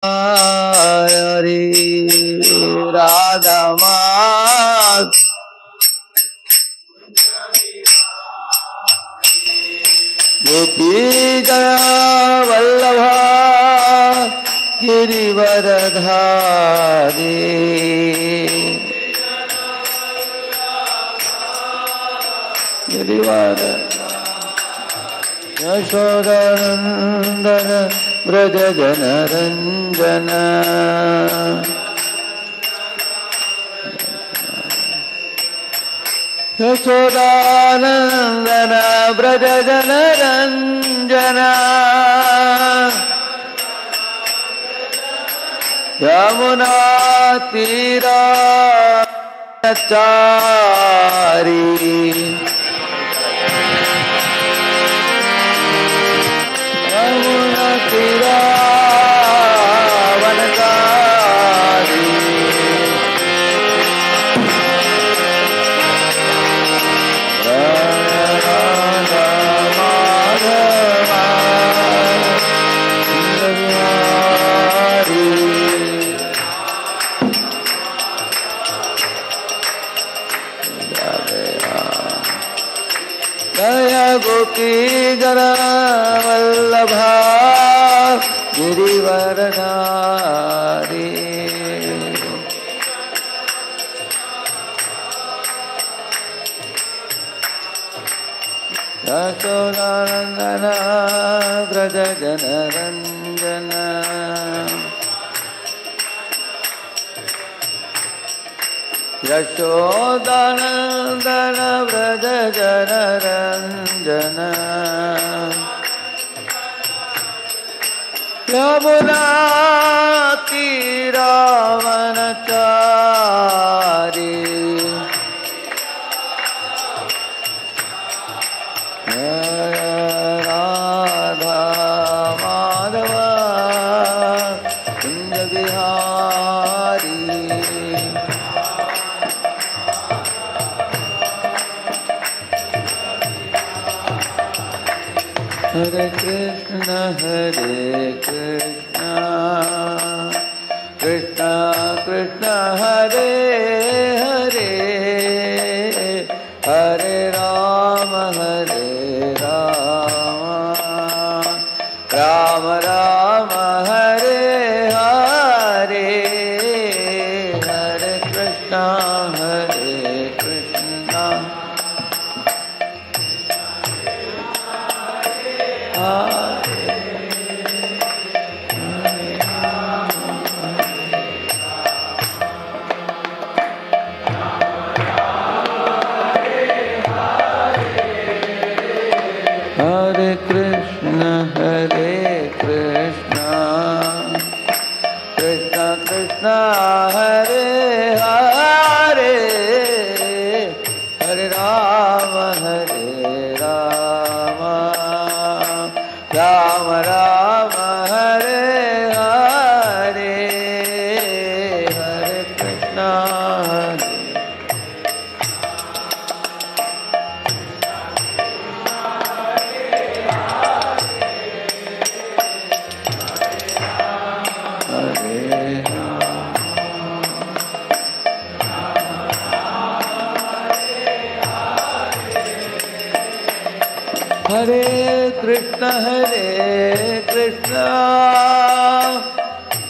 Hare Radha Mat Gopi Jaya Vallabha Girivaradhari Yashodanandana Braja Jana Ranjana Yashodanandana Braja Jana Ranjana Yamuna Tira Chari Gopi Jara Vallabha Girivaradhari Yashodanandana Braja Jana Ranjana Yashodanandana Braja Jana Ranjana Yamuna Tira Vanachari Radha Madhava Kunja Bihari Hare Krishna, Krishna Krishna, Hare Hare, Hare Rama, Rama Rama, Hare Hare, Hare Krishna, Hare Krishna, Krishna Krishna, Hare Hare, Hare Rama, Rama Rama, Hare Hare, Hare Krishna, Hare Krishna,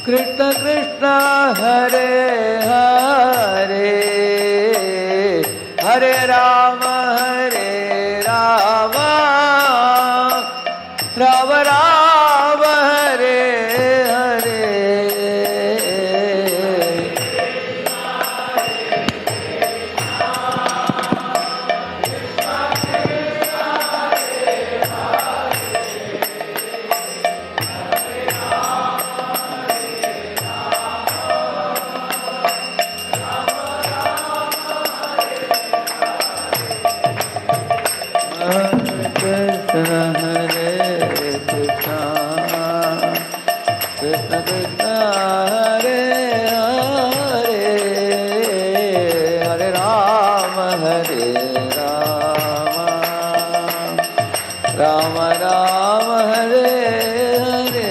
Krishna Krishna, Hare Hare, Hare Rama, Rama Rama, Hare Hare. Rama Rama, Hare Hare,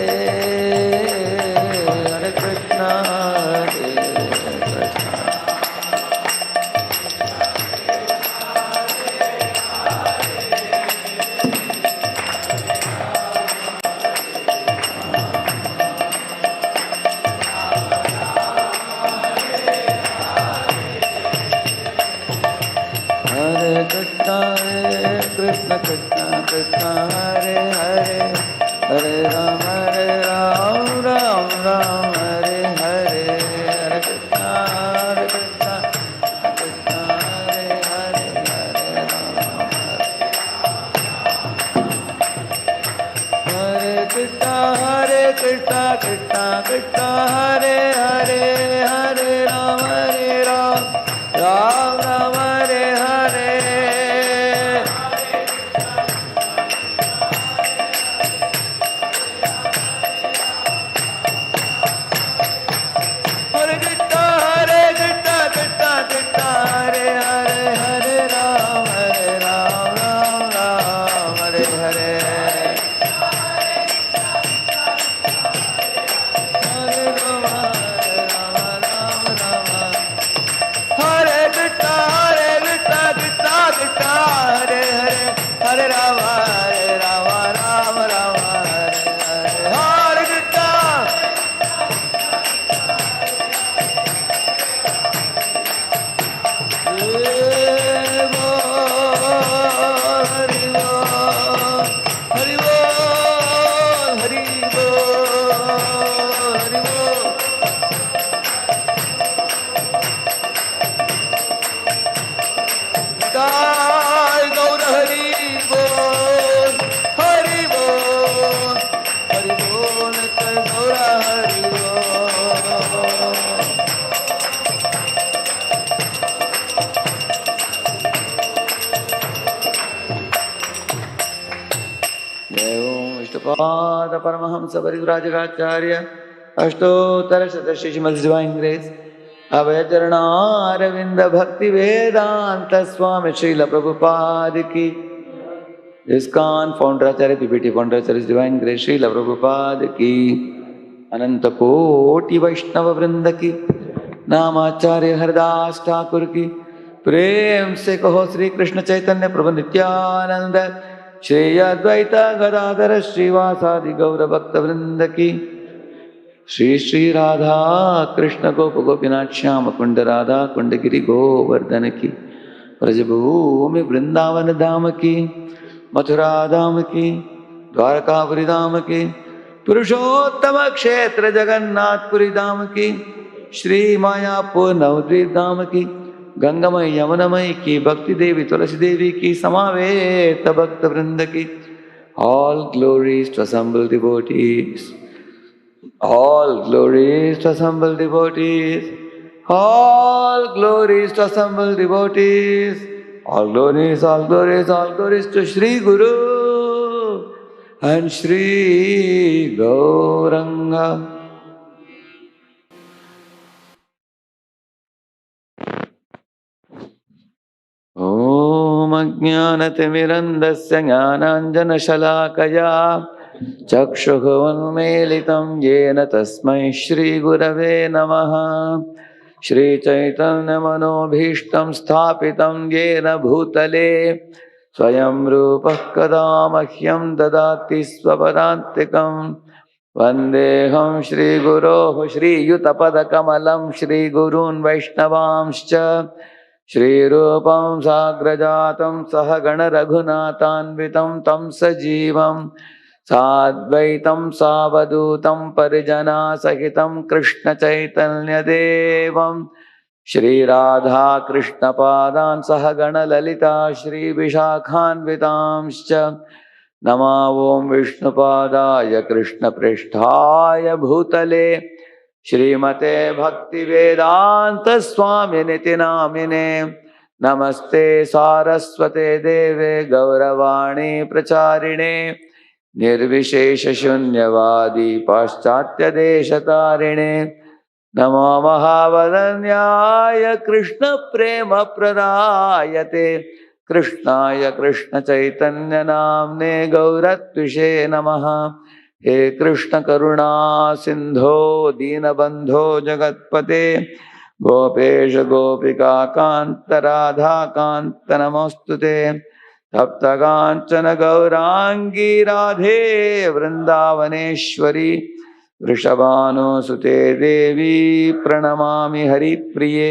Krishna Krishna Hare Hare Hare Ram Ram Ram Hare Hare Hare Krishna Krishna Hare Hare Hare Ram Hare Krishna Krishna Krishna Hare Hare Hare Ram Ram Ram Hare Hare Hare Krishna Krishna Krishna Hare Hare Hare Ram Ram Ram Hare Hare Hare Rama, Rama Rama, Hare Hare. Hare Krishna. Hari Bol, Hari Bol, Hari Bol, Hari Bol. Jai Gaur Hari Bol, Hari Bol, Hari Bol, Jai Gaur Hari Bol. Jai Om Vishnupada Paramahamsa Parivrajakaracharya Ashtottara Shatashi Srimad Divine Grace Abhayacharanaravinda Bhakti Vedanta Swami Srila Prabhupada ki ISKCON Founder Acharya PPT Founder Acharya Divine Grace Srila Prabhupada ki Ananta Koti Vaishnava Vrinda ki Namacharya Haridas Thakur ki प्रेम से कहो श्री कृष्ण चैतन्य प्रभु नित्यानंद श्री अद्वैता गदाधर श्रीवासादि गौर भक्त वृंद की श्री श्री राधा कृष्ण गोप गोपीनाथ श्याम कुंड राधा कुंड गिरि गोवर्धन की ब्रजभूमि वृंदावन धाम की मथुरा धाम की द्वारकापुरी धाम की पुरुषोत्तम क्षेत्र जगन्नाथपुरी धाम की श्री मायापुर नवद्वीप धाम की गंगामय यमुनामय की भक्ति देवी तुलसी देवी की समावेत भक्त वृंद की all glories to assembled devotees. All glories to assembled devotees. All glories to assembled devotees. All glories, all glories, all glories to Shri Guru and Shri Gauranga. Om Ajnanatimirandasya Jnananjanashalakaya Chakshukhuन्मीलितं येन तस्मै श्रीगुरवे नमः श्रीचैतन्यमनोभीष्टं स्थापितं येन भूतले स्वयं रूपः कदा मह्यं ददाति स्वपदान्तिकं वन्देऽहं श्रीगुरोः श्रीयुतपदकमलं श्रीगुरून् वैष्णवांश्च श्रीरूपं साग्रजातं सहगण रघुनाथान्वितं तं सजीवं साद्वैतं सावधूतं परिजनासहितं कृष्ण चैतन्यदेवं श्रीराधा कृष्णपादान् सहगण ललिता श्रीविशाखान्वितांश्च नमो ॐ विष्णुपादाय कृष्णप्रेष्ठाय भूतले श्रीमते भक्तिवेदांत स्वामिनिति नामिने नमस्ते सारस्वते देवे गौरवाणी प्रचारिणे निर्विशेष शून्यवादी पाश्चात्य देशतारिणे नमो महावदन्याय कृष्ण प्रेम प्रदायते कृष्णाय कृष्ण चैतन्य नाम्ने गौरत्विषे नमः हे कृष्ण करुणा सिंधो दीनबंधो जगत्पते गोपेश गोपिका कांत राधा कांत नमोस्तुते तप्तकांचन गौरांगी राधे वृंदावनेश्वरी वृषभानुसुते देवी प्रणमामि हरिप्रिये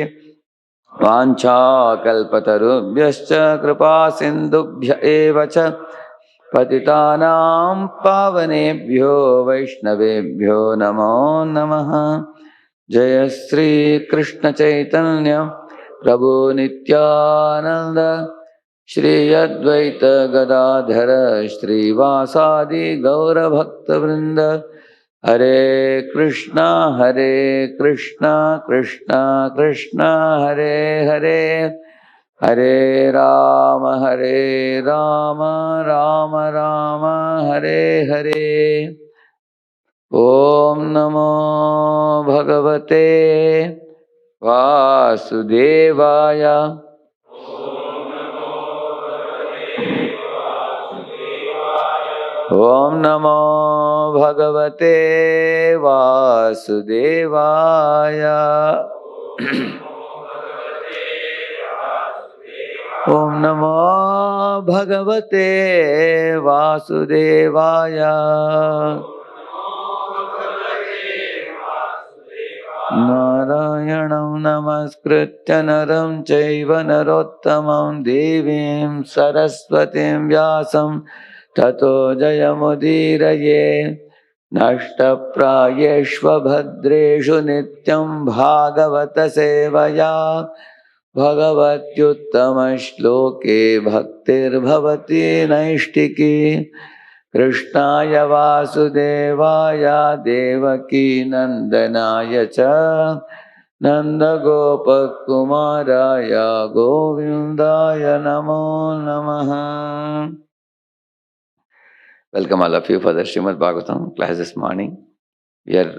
वाञ्छाकल्पतरुभ्यश्च कृपा सिन्धुभ्य एव च पतितानां पावनेभ्यो वैष्णवेभ्यो नमो नमः। जय श्री कृष्ण चैतन्य प्रभु नित्यानंद, श्री अद्वैत गदाधर श्रीवासादि गौरभक्तवृंद। हरे कृष्णा कृष्णा कृष्णा हरे हरे, हरे राम राम राम हरे हरे। ओम नमो भगवते वासुदेवाय। ओम नमो भगवते वासुदेवाय। ओम नमो भगवते वासुदेवाय। नारायणं नमस्कृत्य नरं चैव नरोत्तमं देवीं सरस्वतीं व्यासं ततो जयमुदीरये। नष्टप्रायेष्वभद्रेषु नित्यं भागवत सेवया भगवत्युत्तमश्लोके भक्तिर्भवति नैष्टिकी। कृष्णाय वासुदेवाय देवकी नंदनाय च नंदगोपकुमाराय गोविंदाय नमो नमः। Welcome all of you for the Srimad Bhagavatam class this morning. We are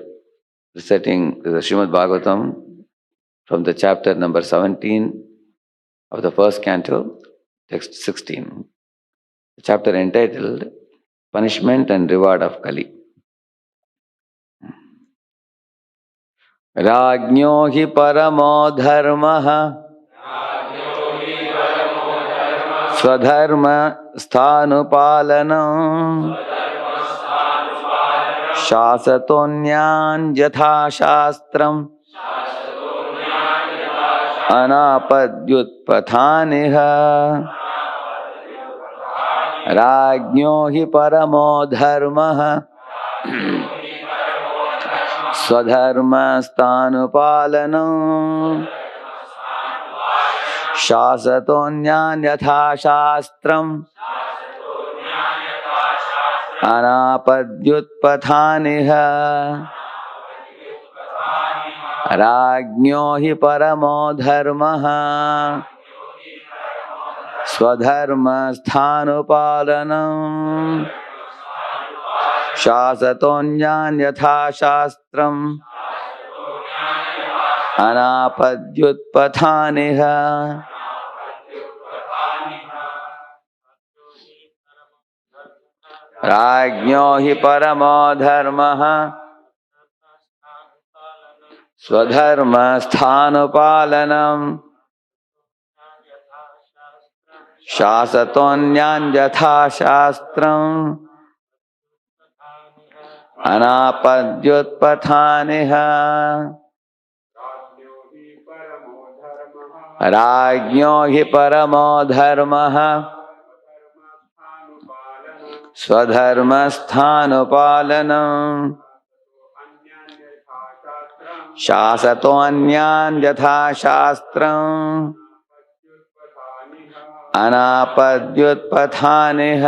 reciting the Srimad Bhagavatam from the chapter number 17 of the first canto, text 16. The chapter entitled Punishment and Reward of Kali. राज्ञो हि परमो धर्मः स्वधर्म स्थानुपालनम् शासतोऽन्यान् यथा शास्त्रम् अनापद्युत्पथानिह। राज्ञो हि परमो धर्मः स्वधर्म स्थानुपालनम् शासतोऽन्यान् यथा शास्त्रम् अनापद्युत्पथानिह। राज्ञो हि परमो धर्मः स्वधर्म स्थानुपालनम् शासतोऽन्यान् यथा शास्त्रम् अनापद्युत्पथानिह। राज्ञो हि परमो धर्मः स्वधर्म स्थानुपालनम् शासतोऽन्यान् यथा शास्त्रम् अनापद्युत्पथानिह। राज्ञो हि परमो धर्मः स्वधर्म स्थानुपालनम् शासतोऽन्यान् यथा शास्त्रम् अनापद्युत्पथानिह।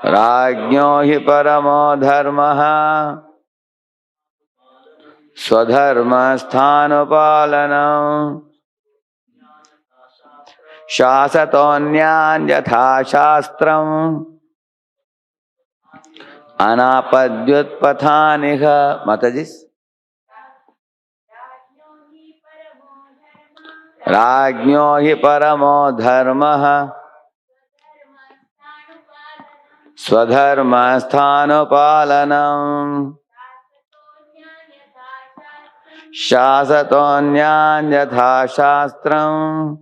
राज्ञो हि परमो धर्मः स्वधर्म स्थानुपालनम् शासतोऽन्यान् यथा शास्त्रम् अनापद्युत्पथानिह। माताजी। राज्ञो हि परमो धर्मः स्वधर्म स्थानुपालनम् शासतोऽन्यान् यथा शास्त्रम्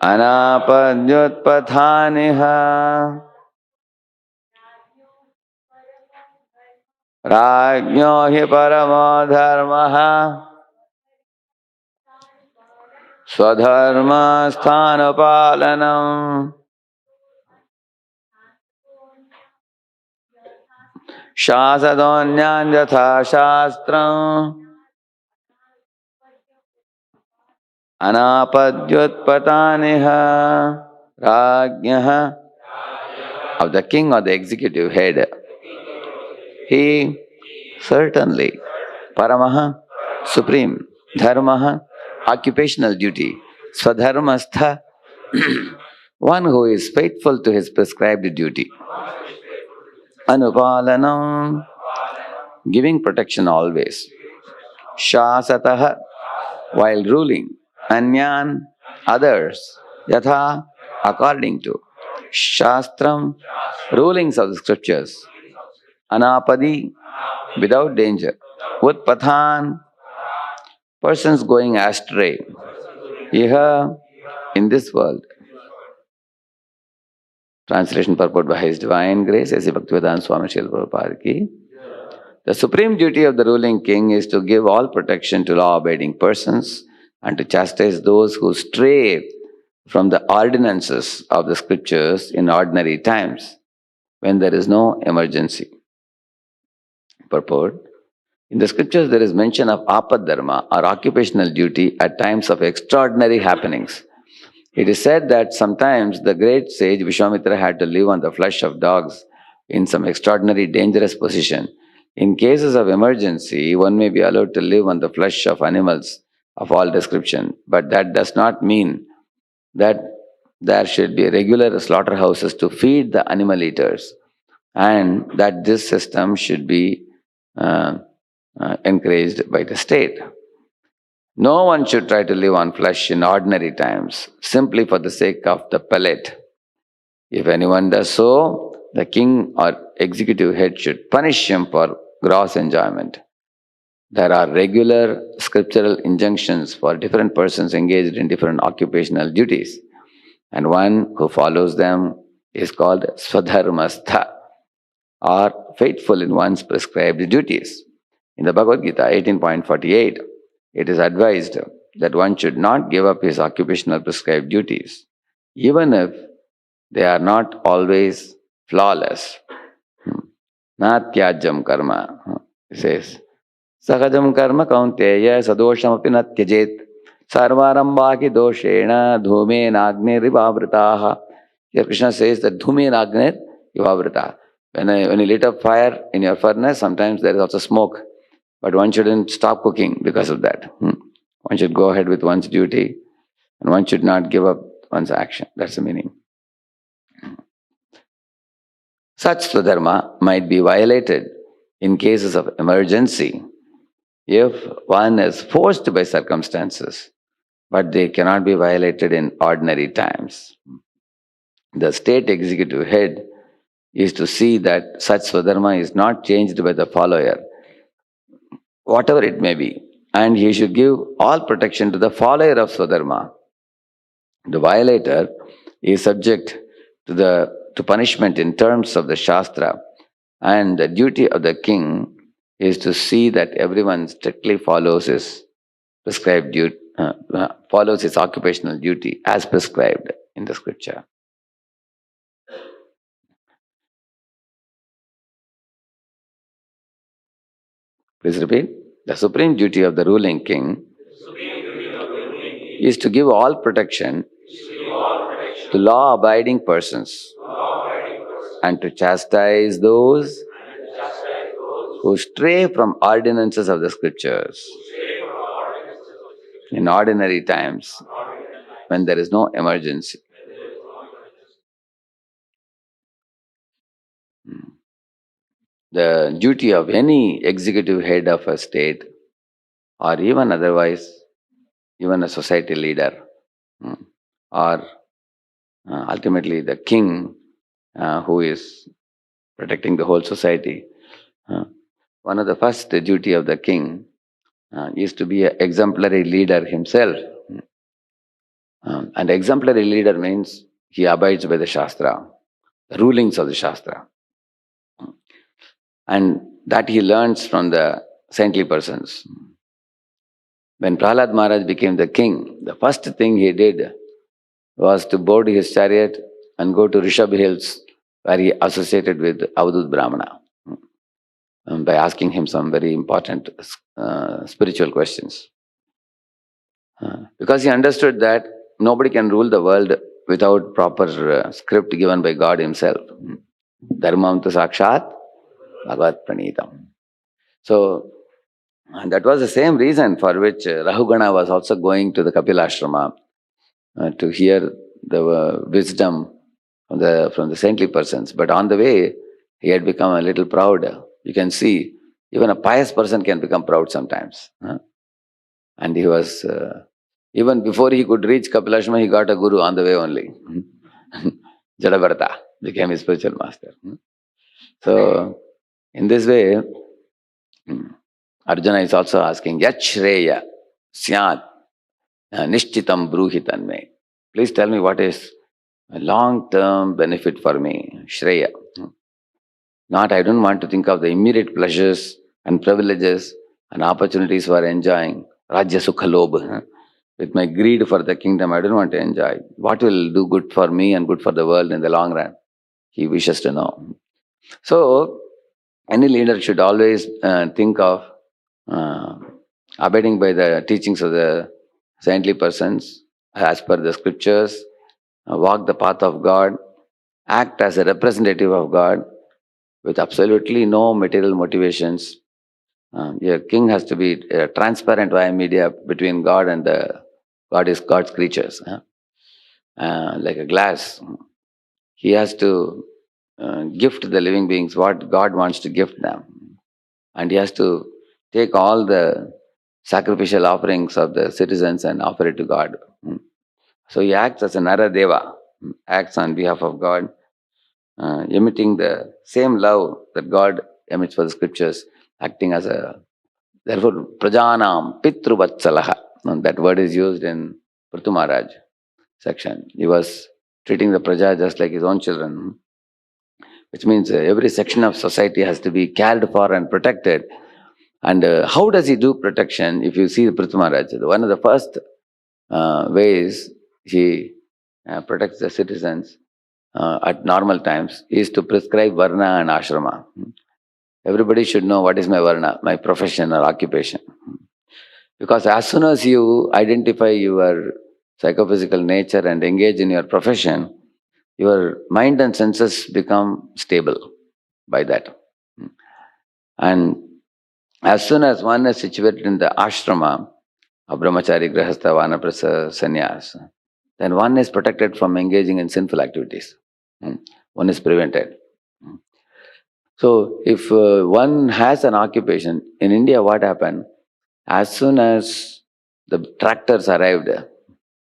अनापद्युत्पथानिह। Rajño hi paramo dharmaha swadharma sthanapalanam shasadonyan yatha shastram anapadyutpataniha. Rajñah, of the king or the executive head, he certainly, paramaha, supreme, dharmaha, occupational duty, swadharmastha, one who is faithful to his prescribed duty, anupalanam, giving protection always, shasataha, while ruling, anyan, others, yatha, according to, shastram, rulings of the scriptures, anapadi, without danger, utpathan, persons going astray, iha, in this world. Translation purport by His Divine Grace, A.C. Bhaktivedanta Swami Srila Prabhupada ki. The supreme duty of the ruling king is to give all protection to law-abiding persons and to chastise those who stray from the ordinances of the scriptures in ordinary times when there is no emergency. Purport. In the scriptures, there is mention of Apadharma or occupational duty at times of extraordinary happenings. It is said that sometimes the great sage Vishwamitra had to live on the flesh of dogs in some extraordinary dangerous position. In cases of emergency, one may be allowed to live on the flesh of animals of all description, but that does not mean that there should be regular slaughterhouses to feed the animal eaters, and that this system should be uh, encouraged by the state. No one should try to live on flesh in ordinary times, simply for the sake of the pellet. If anyone does so, the king or executive head should punish him for gross enjoyment. There are regular scriptural injunctions for different persons engaged in different occupational duties, and one who follows them is called swadharmastha, or faithful in one's prescribed duties. In the Bhagavad Gita 18.48, it is advised that one should not give up his occupational prescribed duties, even if they are not always flawless. Natyajam karma, it says. Sahajam karma kaunteya sadosham api natyajet sarvarambaki doshena dhume nagne rivavritaha. Here Krishna says that dhume nagne rivavritaha. When you lit up fire in your furnace, sometimes there is also smoke. But one shouldn't stop cooking because of that. One should go ahead with one's duty and one should not give up one's action. That's the meaning. Such swadharma might be violated in cases of emergency if one is forced by circumstances, but they cannot be violated in ordinary times. The state executive head is to see that such swadharma is not changed by the follower, whatever it may be, and he should give all protection to the follower of swadharma. The violator is subject to punishment in terms of the Shastra, and the duty of the king is to see that everyone strictly follows his prescribed duty, follows his occupational duty as prescribed in the scripture. Please repeat. The supreme duty of the ruling king is to give all protection to law-abiding persons and to chastise those who stray from ordinances of the scriptures in ordinary times when there is no emergency. The duty of any executive head of a state or even otherwise, even a society leader or ultimately the king who is protecting the whole society. One of the first duty of the king is to be an exemplary leader himself. And exemplary leader means he abides by the Shastra, the rulings of the Shastra. And That he learns from the saintly persons. When Prahlad Maharaj became the king, the first thing he did was to board his chariot and go to Rishabh Hills, where he associated with Avadut Brahmana by asking him some very important spiritual questions. Because he understood that nobody can rule the world without proper script given by God himself. Dharmam tu sakshat bhagavad pranitam. So and that was the same reason for which Rahugana was also going to the Kapilashrama to hear the wisdom from the saintly persons. But on the way, he had become a little proud. You can see, even a pious person can become proud sometimes. And he was, even before he could reach Kapilashma, he got a guru on the way only. Jadabharata became his spiritual master. So, in this way, Arjuna is also asking, Yat Shreya Syat Nishchitam Bruhitan me. Please tell me what is a long-term benefit for me, Shreya. Not, I don't want to think of the immediate pleasures and privileges and opportunities for enjoying Rajya Sukha Lobh. With my greed for the kingdom, I don't want to enjoy. What will do good for me and good for the world in the long run? He wishes to know. So, any leader should always think of abiding by the teachings of the saintly persons as per the scriptures, walk the path of God, act as a representative of God with absolutely no material motivations. Your king has to be transparent via media between God and God is God's creatures, like a glass. He has to gift the living beings what God wants to gift them. And he has to take all the sacrificial offerings of the citizens and offer it to God. So he acts as a Nara Deva, acts on behalf of God, emitting the same love that God emits for the scriptures, acting as a, therefore, Prajanam Pitru Vatsalaha. That word is used in Prithu Maharaj section. He was treating the Praja just like his own children, which means every section of society has to be cared for and protected. And how does he do protection? If you see the Prithu Maharaj, one of the first ways he protects the citizens at normal times is to prescribe varna and ashrama. Everybody should know what is my varna, my profession or occupation. Because as soon as you identify your psychophysical nature and engage in your profession, your mind and senses become stable by that. And as soon as one is situated in the ashrama, of brahmachari, grahastha, vanaprastha, sannyas, then one is protected from engaging in sinful activities. One is prevented. So if one has an occupation, in India what happened? As soon as the tractors arrived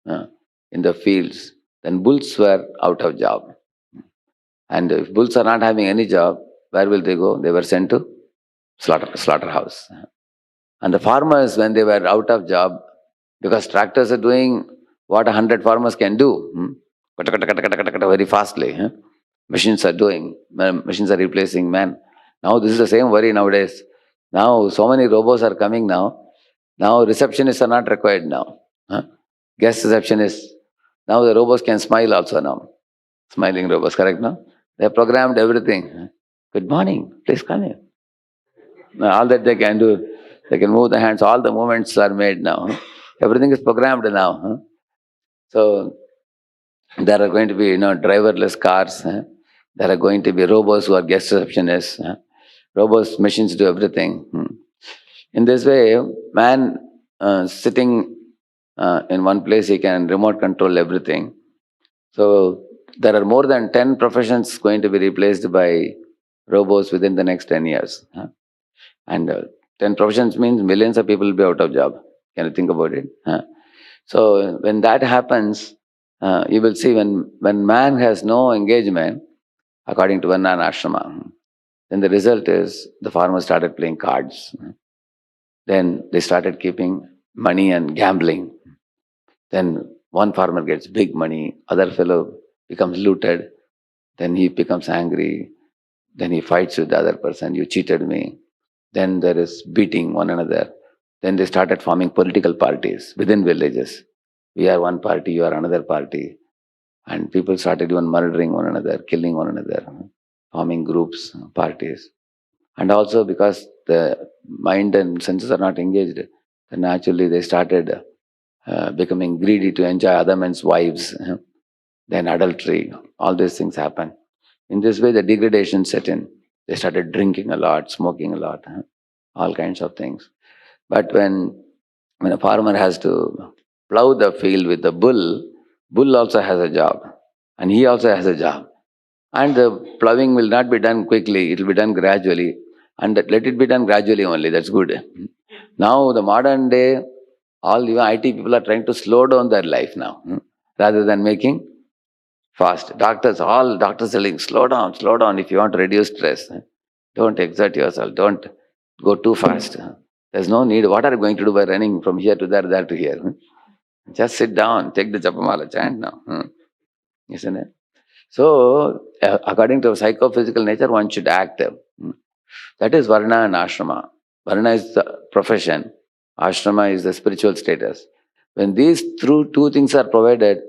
in the fields, then bulls were out of job. And if bulls are not having any job, where will they go? They were sent to slaughterhouse. And the farmers, when they were out of job, because tractors are doing what 100 farmers can do, very fastly. Machines are doing, machines are replacing man. Now this is the same worry nowadays. Now so many robots are coming now. Now receptionists are not required now. Guest receptionists. Now the robots can smile also now. Smiling robots, correct now? They have programmed everything. Good morning, please come in. Now, all that they can do, they can move the hands, all the movements are made now. Everything is programmed now. So there are going to be driverless cars. There are going to be robots who are guest receptionists. Robots, machines do everything. In this way, man sitting in one place, he can remote control everything. So there are more than 10 professions going to be replaced by robots within the next 10 years. And 10 professions means millions of people will be out of job. Can you think about it? So when that happens, you will see when man has no engagement, according to Varna and Ashrama, then the result is the farmers started playing cards. Then they started keeping money and gambling. Then one farmer gets big money, other fellow becomes looted, then he becomes angry, then he fights with the other person, you cheated me. Then there is beating one another. Then they started forming political parties within villages. We are one party, you are another party. And people started even murdering one another, killing one another, forming groups, parties. And also because the mind and senses are not engaged, then naturally they started becoming greedy to enjoy other men's wives, then adultery, all these things happen. In this way, the degradation set in. They started drinking a lot, smoking a lot, all kinds of things. But when a farmer has to plow the field with the bull also has a job, and he also has a job. And the plowing will not be done quickly; it will be done gradually, and let it be done gradually only. That's good. Now the modern day, all even IT people are trying to slow down their life now, rather than making fast. All doctors are saying, slow down if you want to reduce stress. Don't exert yourself. Don't go too fast. There's no need. What are you going to do by running from here to there to here? Just sit down, take the Japamala chant now. Isn't it? So, according to psychophysical nature, one should act. That is Varna and Ashrama. Varna is the profession, Ashrama is the spiritual status. When these two things are provided,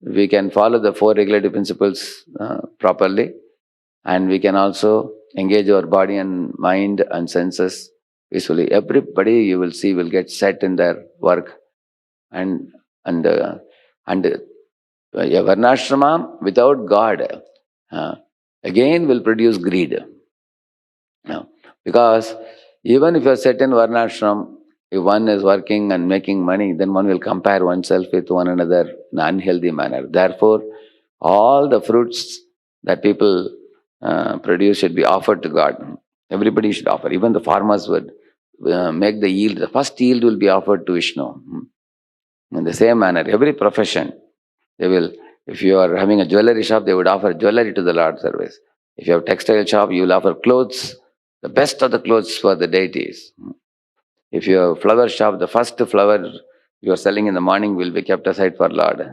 we can follow the four regulative principles properly, and we can also engage our body and mind and senses peacefully. Everybody you will see will get set in their work, and and uh, and a varnashrama without God again will produce greed. No. Because even if you're set in varnashram, if one is working and making money, then one will compare oneself with one another in an unhealthy manner. Therefore, all the fruits that people produce should be offered to God. Everybody should offer. Even the farmers would make the yield. The first yield will be offered to Vishnu. In the same manner, every profession, they will, if you are having a jewelry shop, they would offer jewelry to the Lord service. If you have textile shop, you will offer clothes, the best of the clothes for the deities. If you have flower shop, the first flower you are selling in the morning will be kept aside for Lord.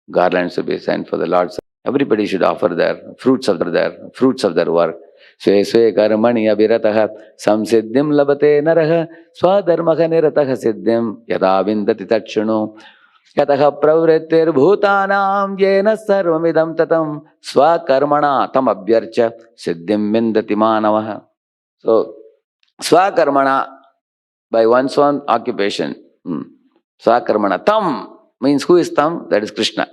Garlands will be sent for the Lord. Everybody should offer their fruits of their work. Swe swe karmani abhiratah samsiddhim labate narah swadharmaha niratah siddhim yada vindati tatshunu yatah pravrittir bhutanam yena sarvamidam tatam swakarmana tam abhyarcha siddhim vindati manavah. So, swakarmana, by one's own occupation. Swakarmana. Tam means who is Tam? That is Krishna.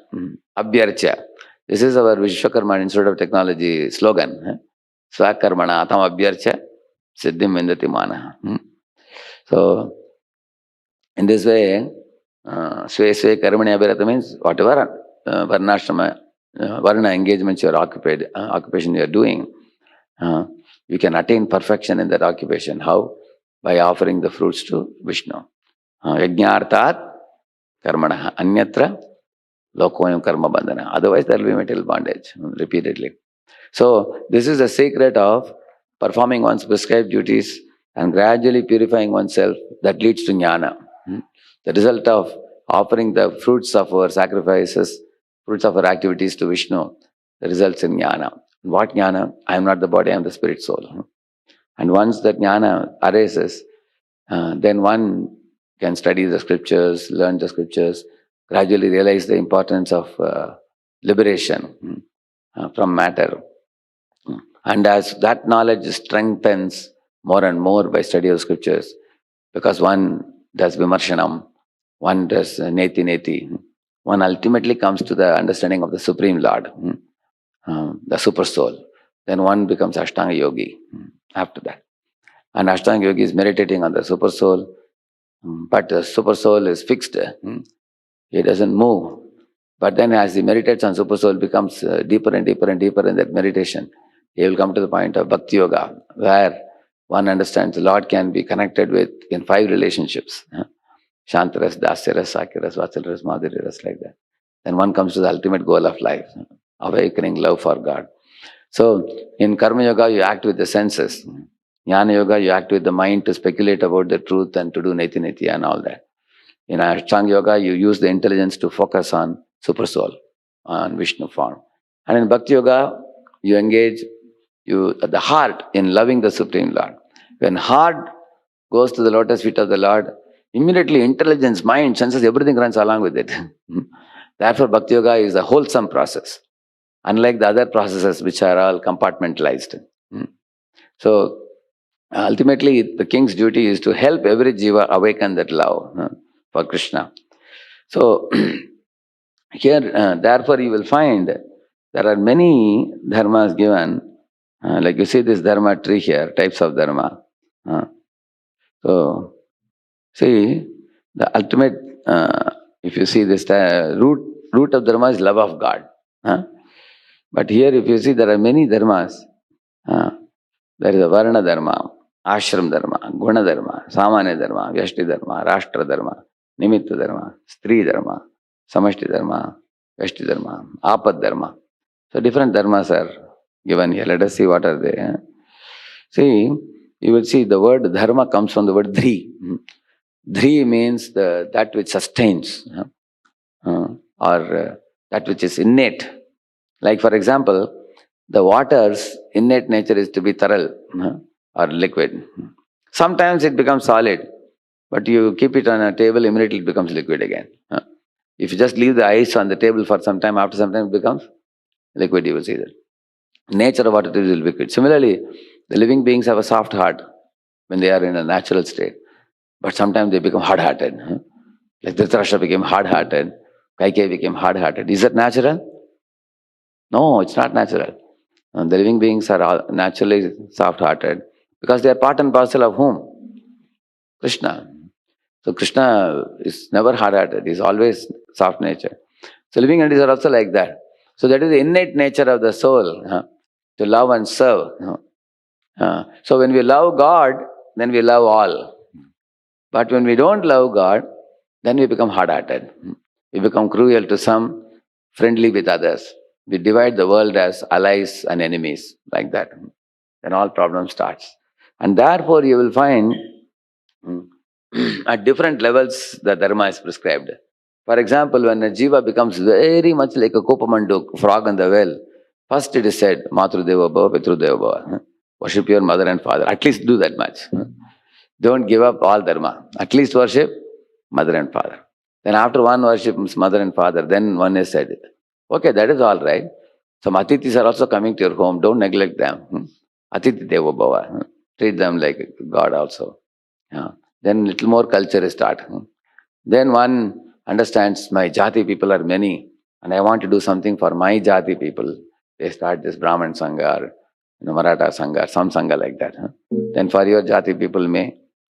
Abhyarcha. This is our Vishwakarma Institute of Technology slogan. Swakarmana tam abhyarcha siddhim vindati mana. So, in this way, Sve Sve Karmani Abhirata means whatever varnashrama, varna engagements you are occupied, occupation you are doing, you can attain perfection in that occupation. How? By offering the fruits to Vishnu. Yajnartat karmana anyatra lokoyam karma bandhana. Otherwise, there will be material bondage repeatedly. So, this is the secret of performing one's prescribed duties and gradually purifying oneself that leads to jnana. The result of offering the fruits of our sacrifices, fruits of our activities to Vishnu, results in jnana. What jnana? I am not the body, I am the spirit soul. And once that jnana arises, then one can study the scriptures, learn the scriptures, gradually realize the importance of liberation from matter. And as that knowledge strengthens more and more by study of scriptures, because one does vimarshanam, one does neti neti, one ultimately comes to the understanding of the Supreme Lord, the Super Soul. Then one becomes Ashtanga Yogi after that. And Ashtanga Yogi is meditating on the Super Soul, but the Super Soul is fixed. He doesn't move. But then as he meditates on Super Soul, becomes deeper and deeper and deeper in that meditation. He will come to the point of Bhakti Yoga, where one understands the Lord can be connected with in 5 relationships. Shantaras, Dasyaras, Sakyaras, Vatsalras, Madhuryaras, like that. Then one comes to the ultimate goal of life, awakening love for God. So, in Karma Yoga, you act with the senses. Jnana Yoga, you act with the mind to speculate about the truth and to do neti neti and all that. In Ashtanga Yoga, you use the intelligence to focus on Super Soul, on Vishnu form. And in Bhakti Yoga, you engage the heart in loving the Supreme Lord. When heart goes to the lotus feet of the Lord, immediately intelligence, mind, senses, everything runs along with it. Therefore, Bhakti Yoga is a wholesome process, unlike the other processes which are all compartmentalized. So, ultimately, the king's duty is to help every jiva awaken that love for Krishna. So, here, therefore, you will find there are many dharmas given. Like you see this dharma tree here, types of dharma. So, see, the ultimate, if you see this root of dharma is love of God. But here, if you see, there are many dharmas. There is a varna dharma, ashram dharma, guna dharma, samanya dharma, vyashti dharma, rashtra dharma, nimitta dharma, stri dharma, samashti dharma, vyashti dharma, apad dharma. So different dharmas are given here. Let us see what are they. See, you will see the word dharma comes from the word dhri. Dhri means that which sustains, or that which is innate. Like for example, the water's innate nature is to be taral or liquid. Sometimes it becomes solid, but you keep it on a table, immediately it becomes liquid again. If you just leave the ice on the table for some time, after some time it becomes liquid, you will see that. Nature of what it is liquid. Similarly, the living beings have a soft heart when they are in a natural state, but sometimes they become hard-hearted. Like Dhritarashtra became hard-hearted, Kaikeyi became hard-hearted. Is that natural? No, it's not natural. The living beings are all naturally soft-hearted because they are part and parcel of whom? Krishna. So Krishna is never hard-hearted. He is always soft nature. So living entities are also like that. So that is the innate nature of the soul, to love and serve. So when we love God, then we love all. But when we don't love God, then we become hard-hearted. We become cruel to some, friendly with others. We divide the world as allies and enemies, like that. Then all problem starts. And therefore you will find at different levels the dharma is prescribed. For example, when a jiva becomes very much like a Kopamandu, frog in the well, first it is said, Matru Deva Bhava, Pitru Deva Bhava. Worship your mother and father. At least do that much. Don't give up all dharma. At least worship mother and father. Then after one worships mother and father, then one is said, okay, that is all right. Some atithis are also coming to your home. Don't neglect them. Atithi Deva Bhava. Treat them like God also. Then little more culture is start. Then one understands my jati people are many and I want to do something for my jati people. They start this Brahman Sangha or Maratha Sangha, some Sangha like that. Then for your jati people may.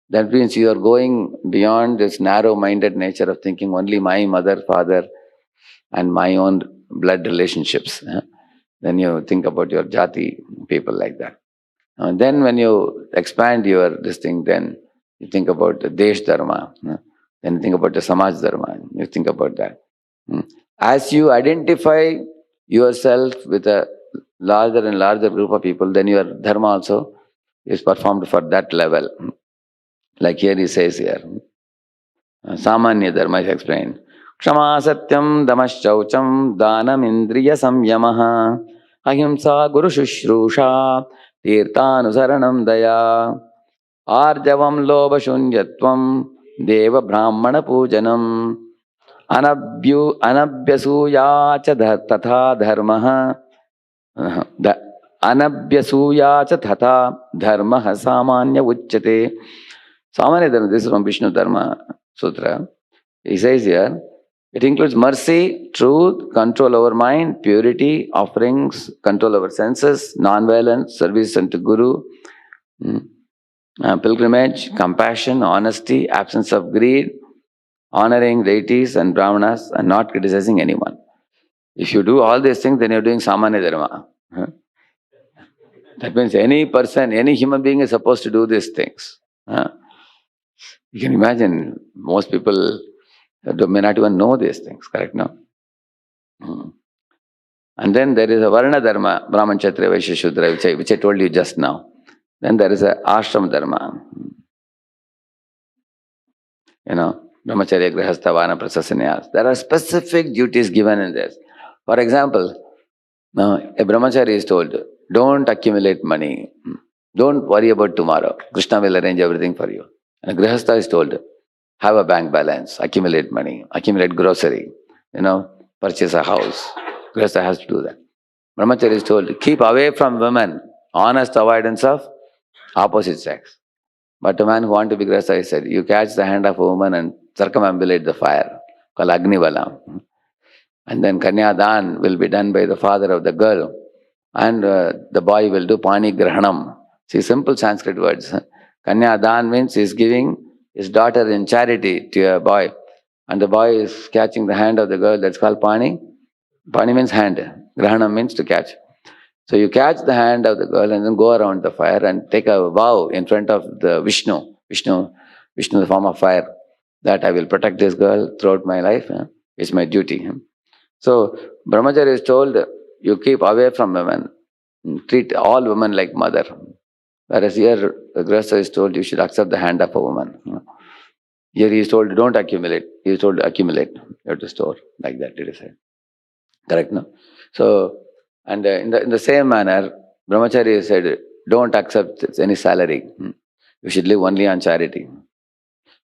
That means you are going beyond this narrow-minded nature of thinking only my mother, father and my own blood relationships. Then you think about your jati people like that. And then when you expand this thing, then you think about the Desh Dharma. Then you think about the Samaj Dharma. You think about that. As you identify yourself with a larger and larger group of people, then your Dharma also is performed for that level. Like here he says here, Samanya Dharma is explained. Kshama Satyam Damaschaucham Dhanam Indriya Samyamaha Ahimsa Guru Shushrusha Tirthanusaranam Daya Arjavam Lobha Shunyatvam Deva Brahmana Pujanam Anabhyasuya cha tatha dharmaha Anabhyasuya cha tatha dharmaha samanya uchyate. Samanya Dharma, this is from Vishnu Dharma Sutra. He says here, it includes mercy, truth, control over mind, purity, offerings, control over senses, non-violence, service unto Guru, pilgrimage, compassion, honesty, absence of greed, honoring deities and brahmanas, and not criticizing anyone. If you do all these things, then you're doing Samanya Dharma. That means any person, any human being is supposed to do these things. You can imagine, most people may not even know these things, correct, no? And then there is a Varna Dharma, Brahman, Kshatriya, Vaishya, Shudra, which I told you just now. Then there is a Ashram Dharma. Brahmacharya, Grihastha, Vana, Prasasanyas. There are specific duties given in this. For example, now a Brahmachari is told, don't accumulate money. Don't worry about tomorrow. Krishna will arrange everything for you. And Grihastha is told, have a bank balance, accumulate money, accumulate grocery, purchase a house. Grihastha has to do that. Brahmachari is told, keep away from women, honest avoidance of opposite sex. But a man who wants to be Grihastha, he said, you catch the hand of a woman and circumambulate the fire, called Agnivala. And then Kanyadan will be done by the father of the girl. And the boy will do Pani Grahanam. See, simple Sanskrit words. Kanyadan means he's giving his daughter in charity to a boy. And the boy is catching the hand of the girl. That's called Pani. Pani means hand. Grahanam means to catch. So you catch the hand of the girl and then go around the fire and take a vow in front of the Vishnu. Vishnu, the form of fire, that I will protect this girl throughout my life. It's my duty. So Brahmachari is told, you keep away from women. Treat all women like mother. Whereas here, the Grihastha is told, you should accept the hand of a woman. Here he is told, don't accumulate. He is told, accumulate. You have to store. Like that, it is said. Correct, no? So, and in the same manner, Brahmachari said, don't accept any salary. You should live only on charity.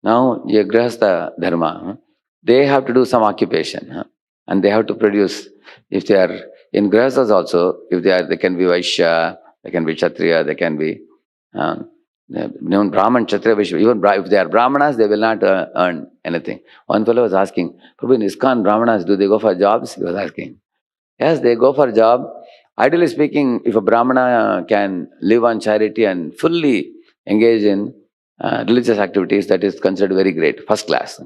Now, your Grihastha Dharma, they have to do some occupation. And they have to produce. If they are in Grihasthas also, if they can be Vaishya, they can be Kshatriya, they can be Brahman, Kshatriya, Vaishya. Even if they are Brahmanas, they will not earn anything. One fellow was asking, Prabhu, in ISKCON, Brahmanas, do they go for jobs? He was asking. Yes, they go for job. Ideally speaking, if a Brahmana can live on charity and fully engage in religious activities, that is considered very great, first class.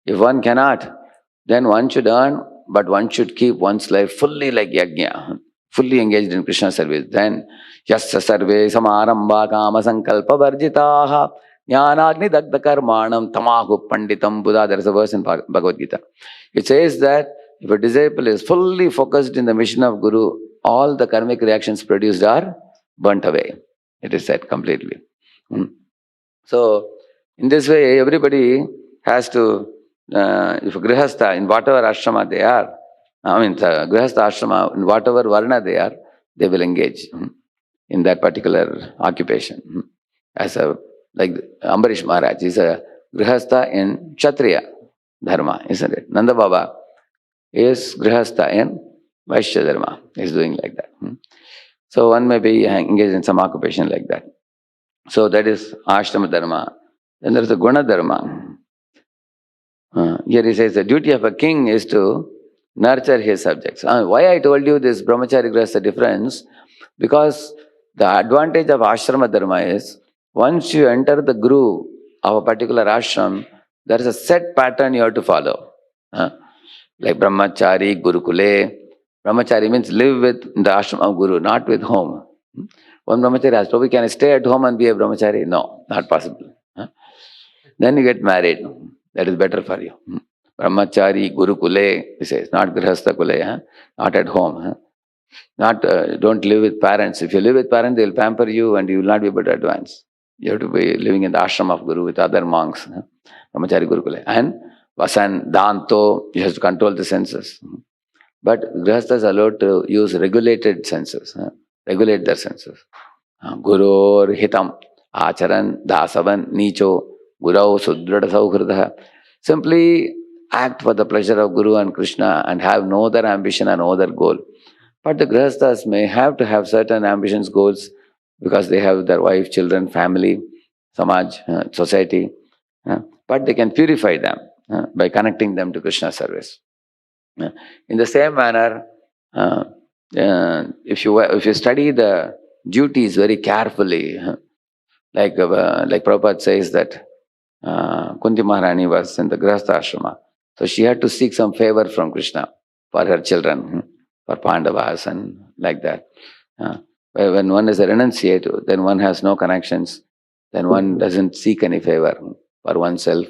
If one cannot, then one should earn, but one should keep one's life fully like yajna, fully engaged in Krishna service. Then, yasya sarve samarambha kama sankalpa varjitaha jnanagni dagda karmanam tamahu panditam Buddha. There is a verse in Bhagavad Gita. It says that if a disciple is fully focused in the mission of Guru, all the karmic reactions produced are burnt away. It is said completely. So, in this way, everybody has to, if Grihastha, in whatever ashrama they are, Grihastha ashrama, in whatever varna they are, they will engage in that particular occupation. Like Ambarish Maharaj is a Grihastha in Kshatriya Dharma, isn't it? Nanda Baba is Grihastha in Vaishya Dharma, is doing like that. So one may be engaged in some occupation like that. So that is Ashrama Dharma. Then there is the Guna Dharma. Here he says the duty of a king is to nurture his subjects. Why I told you this Brahmachari Grihastha difference? Because the advantage of Ashrama Dharma is, once you enter the groove of a particular ashram, there is a set pattern you have to follow. Like Brahmachari, Gurukule. Brahmachari means live with the ashram of Guru, not with home. One Brahmachari asked, Prabhu, can I stay at home and be a Brahmachari? No, not possible. Then you get married. That is better for you. Brahmachari, Gurukule, he says, not Grihastha Kule, not at home. Not don't live with parents. If you live with parents, they will pamper you and you will not be able to advance. You have to be living in the ashram of Guru with other monks. Brahmachari, Gurukule. And Vasan, Danto, you have to control the senses. But Grihastha is allowed to use regulated senses, regulate their senses. Gurur hitam, acharan, dasavan, nicho, gurau, sudrada sauhrada. Simply act for the pleasure of Guru and Krishna and have no other ambition and no other goal. But the Grihasthas may have to have certain ambitions, goals, because they have their wife, children, family, samaj, society. But they can purify them by connecting them to Krishna service. In the same manner, if you study the duties very carefully, like Prabhupada says that Kunti Maharani was in the Grihastha ashrama, so she had to seek some favor from Krishna for her children, for Pandavas and like that. When one is a renunciate, then one has no connections, then one doesn't seek any favor for oneself.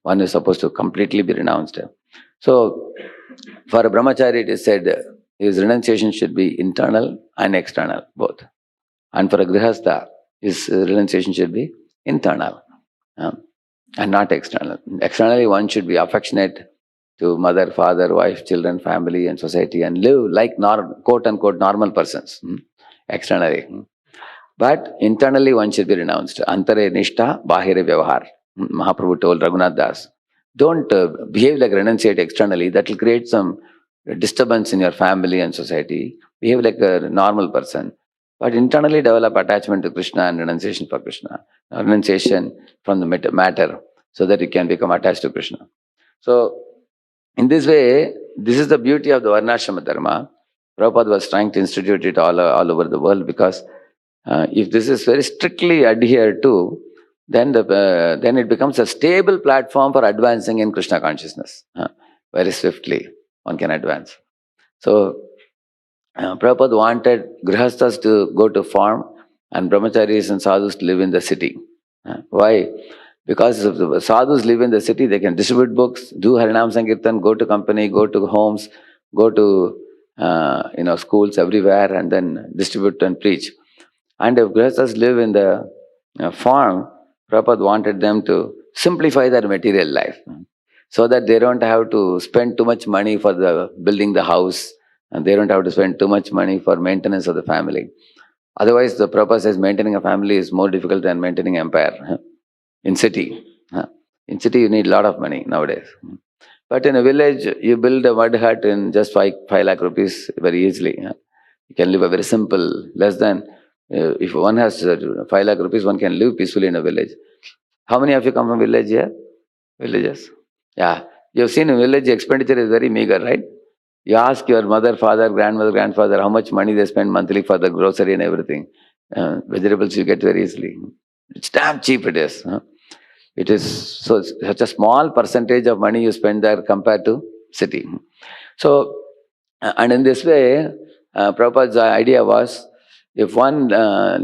One is supposed to completely be renounced. So, for a brahmachari, it is said his renunciation should be internal and external, both. And for a grihastha, his renunciation should be internal and not external. Externally, one should be affectionate to mother, father, wife, children, family, and society, and live like quote unquote normal persons externally. But internally one should be renounced. Antare nishta, bahire vyavahar. Mahaprabhu told Raghunath Das. Don't behave like renunciate externally. That will create some disturbance in your family and society. Behave like a normal person. But internally develop attachment to Krishna and renunciation for Krishna. Renunciation from the matter so that you can become attached to Krishna. So, in this way, this is the beauty of the varnashrama dharma. Prabhupada was trying to institute it all over the world because if this is very strictly adhered to, then it becomes a stable platform for advancing in Krishna consciousness. Very swiftly, one can advance. So, Prabhupada wanted grihasthas to go to farm and brahmacharis and sadhus to live in the city. Why? Because if the sadhus live in the city, they can distribute books, do Harinam Sankirtan, go to company, go to homes, go to schools everywhere, and then distribute and preach. And if grihasthas live in the farm, Prabhupada wanted them to simplify their material life so that they don't have to spend too much money for building the house, and they don't have to spend too much money for maintenance of the family. Otherwise, the Prabhupada says maintaining a family is more difficult than maintaining empire in city. In city, you need a lot of money nowadays. But in a village, you build a mud hut in just 5 lakh rupees very easily. You can live a very simple, less than, if one has 5 lakh rupees, one can live peacefully in a village. How many of you come from village here? Villages? Yeah. You have seen in village, expenditure is very meager, right? You ask your mother, father, grandmother, grandfather, how much money they spend monthly for the grocery and everything. Vegetables you get very easily. It's damn cheap it is. It is such a small percentage of money you spend there compared to city. So, and in this way, Prabhupada's idea was, if one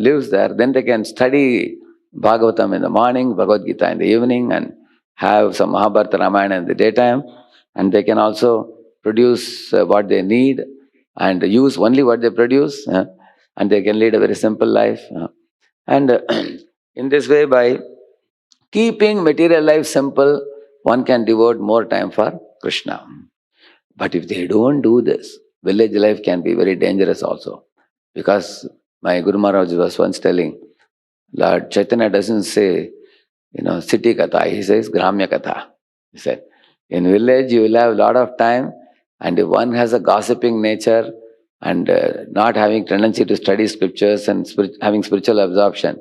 lives there, then they can study Bhagavatam in the morning, Bhagavad Gita in the evening, and have some Mahabharata Ramayana in the daytime, and they can also produce what they need and use only what they produce, and they can lead a very simple life. And in this way, by keeping material life simple, one can devote more time for Krishna. But if they don't do this, village life can be very dangerous also. Because my Guru Maharaj was once telling, Lord Chaitanya doesn't say, city katha, he says gramya katha. He said, in village you will have a lot of time, and if one has a gossiping nature and not having tendency to study scriptures and having spiritual absorption,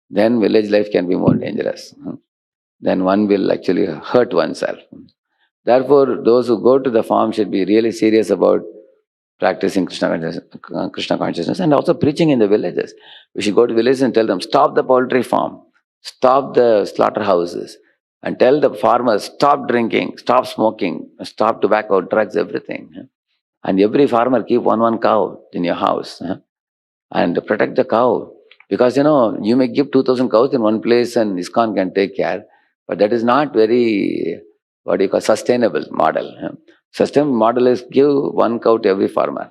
then village life can be more dangerous. Then one will actually hurt oneself. Therefore, those who go to the farm should be really serious about practicing Krishna consciousness and also preaching in the villages. We should go to villages and tell them, stop the poultry farm, stop the slaughterhouses, and tell the farmers, stop drinking, stop smoking, stop tobacco, drugs, everything. And every farmer keep one cow in your house and protect the cow. Because, you may give 2,000 cows in one place and ISKCON can take care, but that is not very, sustainable model. Sustainable model is give one cow to every farmer.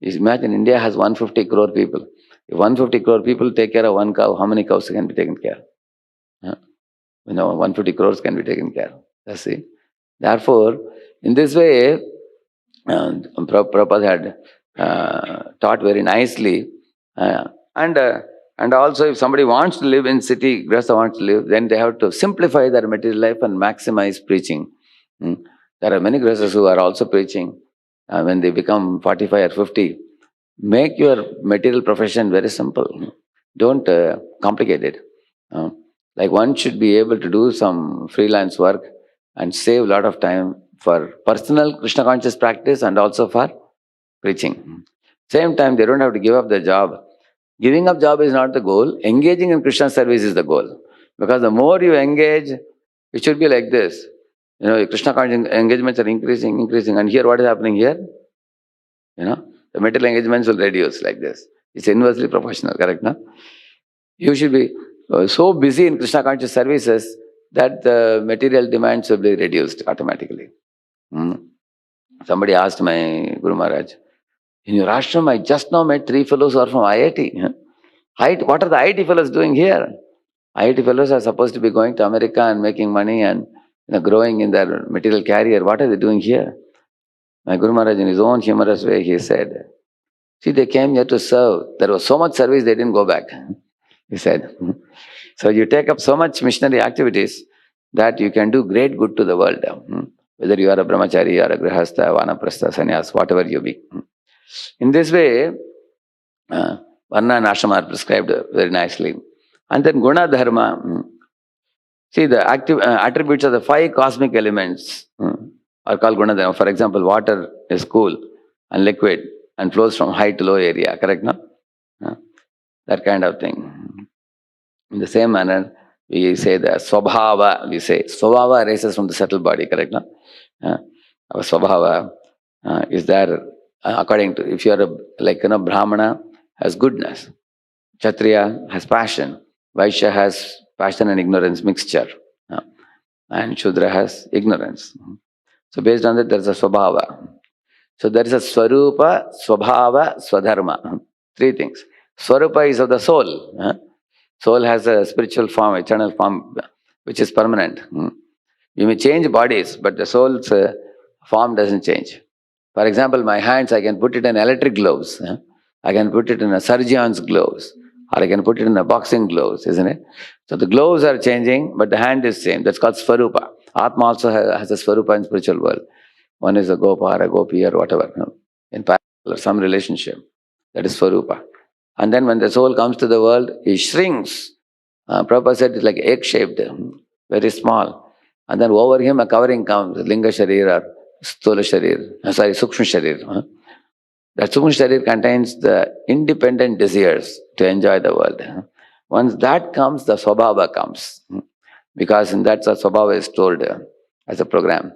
Imagine India has 150 crore people. If 150 crore people take care of one cow, how many cows can be taken care? 150 crores can be taken care. That's it. Therefore, in this way, Prabhupada had taught very nicely. And also, if somebody wants to live in city, Grihastha wants to live, then they have to simplify their material life and maximize preaching. There are many Grihasthas who are also preaching when they become 45 or 50. Make your material profession very simple. Don't complicate it. Like one should be able to do some freelance work and save a lot of time for personal Krishna conscious practice and also for preaching. Same time, they don't have to give up their job. Giving up job is not the goal. Engaging in Krishna service is the goal. Because the more you engage, it should be like this. Krishna conscious engagements are increasing. And here, what is happening here? The material engagements will reduce like this. It's inversely proportional, correct? No? You should be so busy in Krishna conscious services that the material demands will be reduced automatically. Somebody asked my Guru Maharaj, in your ashram, I just now met 3 fellows who are from IIT. What are the IIT fellows doing here? IIT fellows are supposed to be going to America and making money and growing in their material career. What are they doing here? My Guru Maharaj, in his own humorous way, he said, see, they came here to serve. There was so much service, they didn't go back. he said. So you take up so much missionary activities that you can do great good to the world. Whether you are a brahmachari or a grihastha, vanaprastha, sannyas, whatever you be. In this way, varna and ashrama are prescribed very nicely. And then guna dharma. See, the attributes of the five cosmic elements are called guna dharma. For example, water is cool and liquid and flows from high to low area, correct? No? That kind of thing. In the same manner, we say the swabhava, we say swabhava arises from the subtle body, correct? No? Our swabhava is there according to, if you are Brahmana has goodness, Kshatriya has passion, Vaishya has passion and ignorance mixture, and Shudra has ignorance. So based on that, there is a swabhava. So there is a swarupa, swabhava, swadharma. Three things. Swarupa is of the soul. Soul has a spiritual form, eternal form, which is permanent. You may change bodies, but the soul's form doesn't change. For example, my hands, I can put it in electric gloves. I can put it in a surgeon's gloves. Or I can put it in a boxing gloves, isn't it? So the gloves are changing, but the hand is same. That's called Swarupa. Atma also has a Swarupa in spiritual world. One is a Gopa or a Gopi or whatever, in parallel or some relationship. That is Swarupa. And then when the soul comes to the world, it shrinks. Prabhupada said it's like egg-shaped, very small. And then over him a covering comes, Linga Sharir or Stula Sharir, Sukshma Sharir. That Sukshma Sharir contains the independent desires to enjoy the world. Once that comes, the Swabhava comes. Because in that, the Swabhava is told as a program.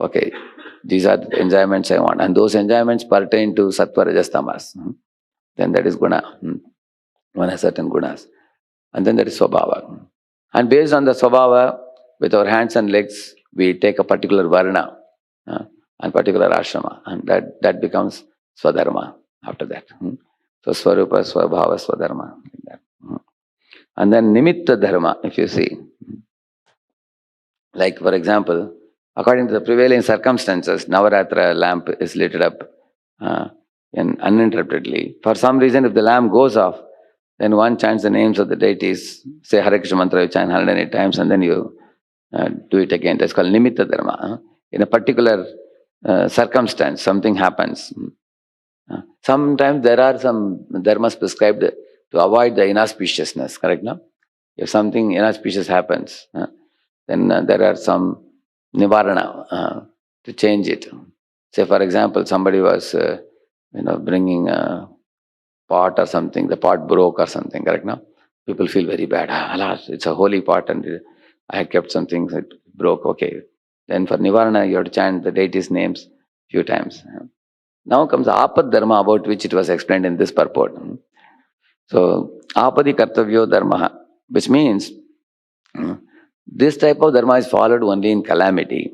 Okay, these are the enjoyments I want. And those enjoyments pertain to Sattva, Rajas, Tamas. Then that is Guna. One has certain Gunas. And then there is Swabhava. And based on the Swabhava, with our hands and legs, we take a particular Varna and particular Ashrama. And that becomes Swadharma after that. So Swarupa, Swabhava, Swadharma. And then Nimitta Dharma, if you see. Like for example, according to the prevailing circumstances, Navaratra lamp is lit up uninterruptedly. For some reason, if the lamp goes off, then one chants the names of the deities, say Hare Krishna mantra, you chant 108 times, and then you do it again. That's called Nimitta Dharma. In a particular circumstance, something happens. Sometimes there are some dharmas prescribed to avoid the inauspiciousness, correct? No? If something inauspicious happens, then there are some nivarana to change it. Say, for example, somebody was bringing a pot or something, the pot broke or something, correct? No? People feel very bad. Alas, it's a holy pot and I had kept something that broke. Okay. Then for nivarana, you have to chant the deities' names few times. Now comes Apadharma, about which it was explained in this purport. So, Apadi Kartavyo Dharma, which means this type of dharma is followed only in calamity.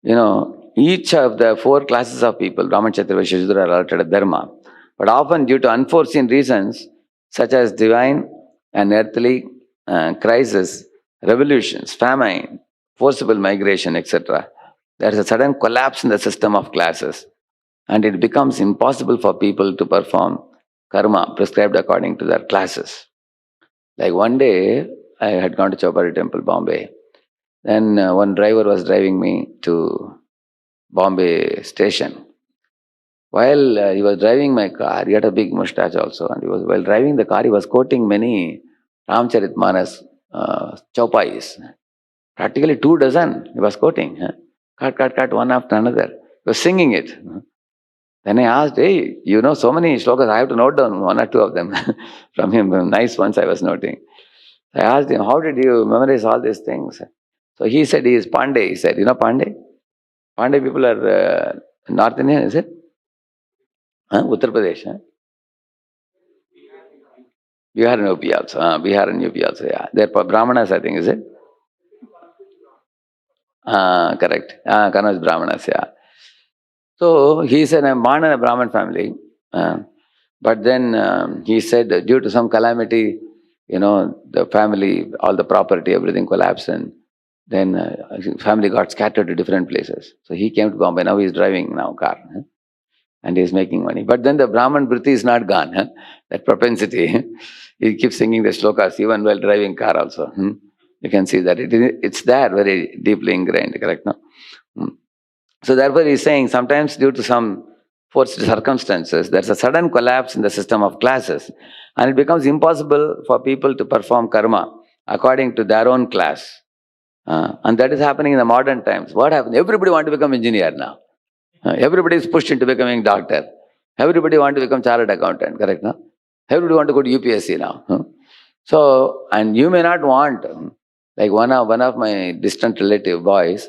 Each of the four classes of people, Brahman, Kshatriya, Vaishya, Shudra, are allotted a dharma. But often due to unforeseen reasons, such as divine and earthly crisis, revolutions, famine, forcible migration, etc., there is a sudden collapse in the system of classes. And it becomes impossible for people to perform karma prescribed according to their classes. Like one day, I had gone to Chowpatty Temple, Bombay. Then one driver was driving me to Bombay station. While he was driving my car, he had a big mustache also. And while driving the car, he was quoting many Ramcharitmanas Chaupais. Practically 2 dozen he was quoting. Cut, one after another. He was singing it. Then I asked, hey, you know so many shlokas, I have to note down 1 or 2 of them from him. Nice ones I was noting. I asked him, how did you memorize all these things? So he said he is Pandey. He said, you know Pandey? Pandey people are North Indian, is it? Uttar Pradesh. Bihar and UP also. Bihar and UP also, yeah. They're Brahmanas, I think, is it? Correct. Kannauj Brahmanas, yeah. So he said, I'm born in a Brahman family. But then he said, due to some calamity, the family, all the property, everything collapsed, and then family got scattered to different places. So he came to Bombay. Now he's driving car. and he's making money. But then the Brahman Vritti is not gone, huh? That propensity. He keeps singing the shlokas even while driving car also. You can see that it's there very deeply ingrained, correct? No? So therefore he's saying sometimes due to some forced circumstances, there's a sudden collapse in the system of classes, and it becomes impossible for people to perform karma according to their own class. And that is happening in the modern times. What happened? Everybody want to become engineer now. Everybody is pushed into becoming doctor. Everybody want to become chartered accountant, correct? No? Everybody want to go to UPSC now. So, and you may not want, like one of my distant relative boys,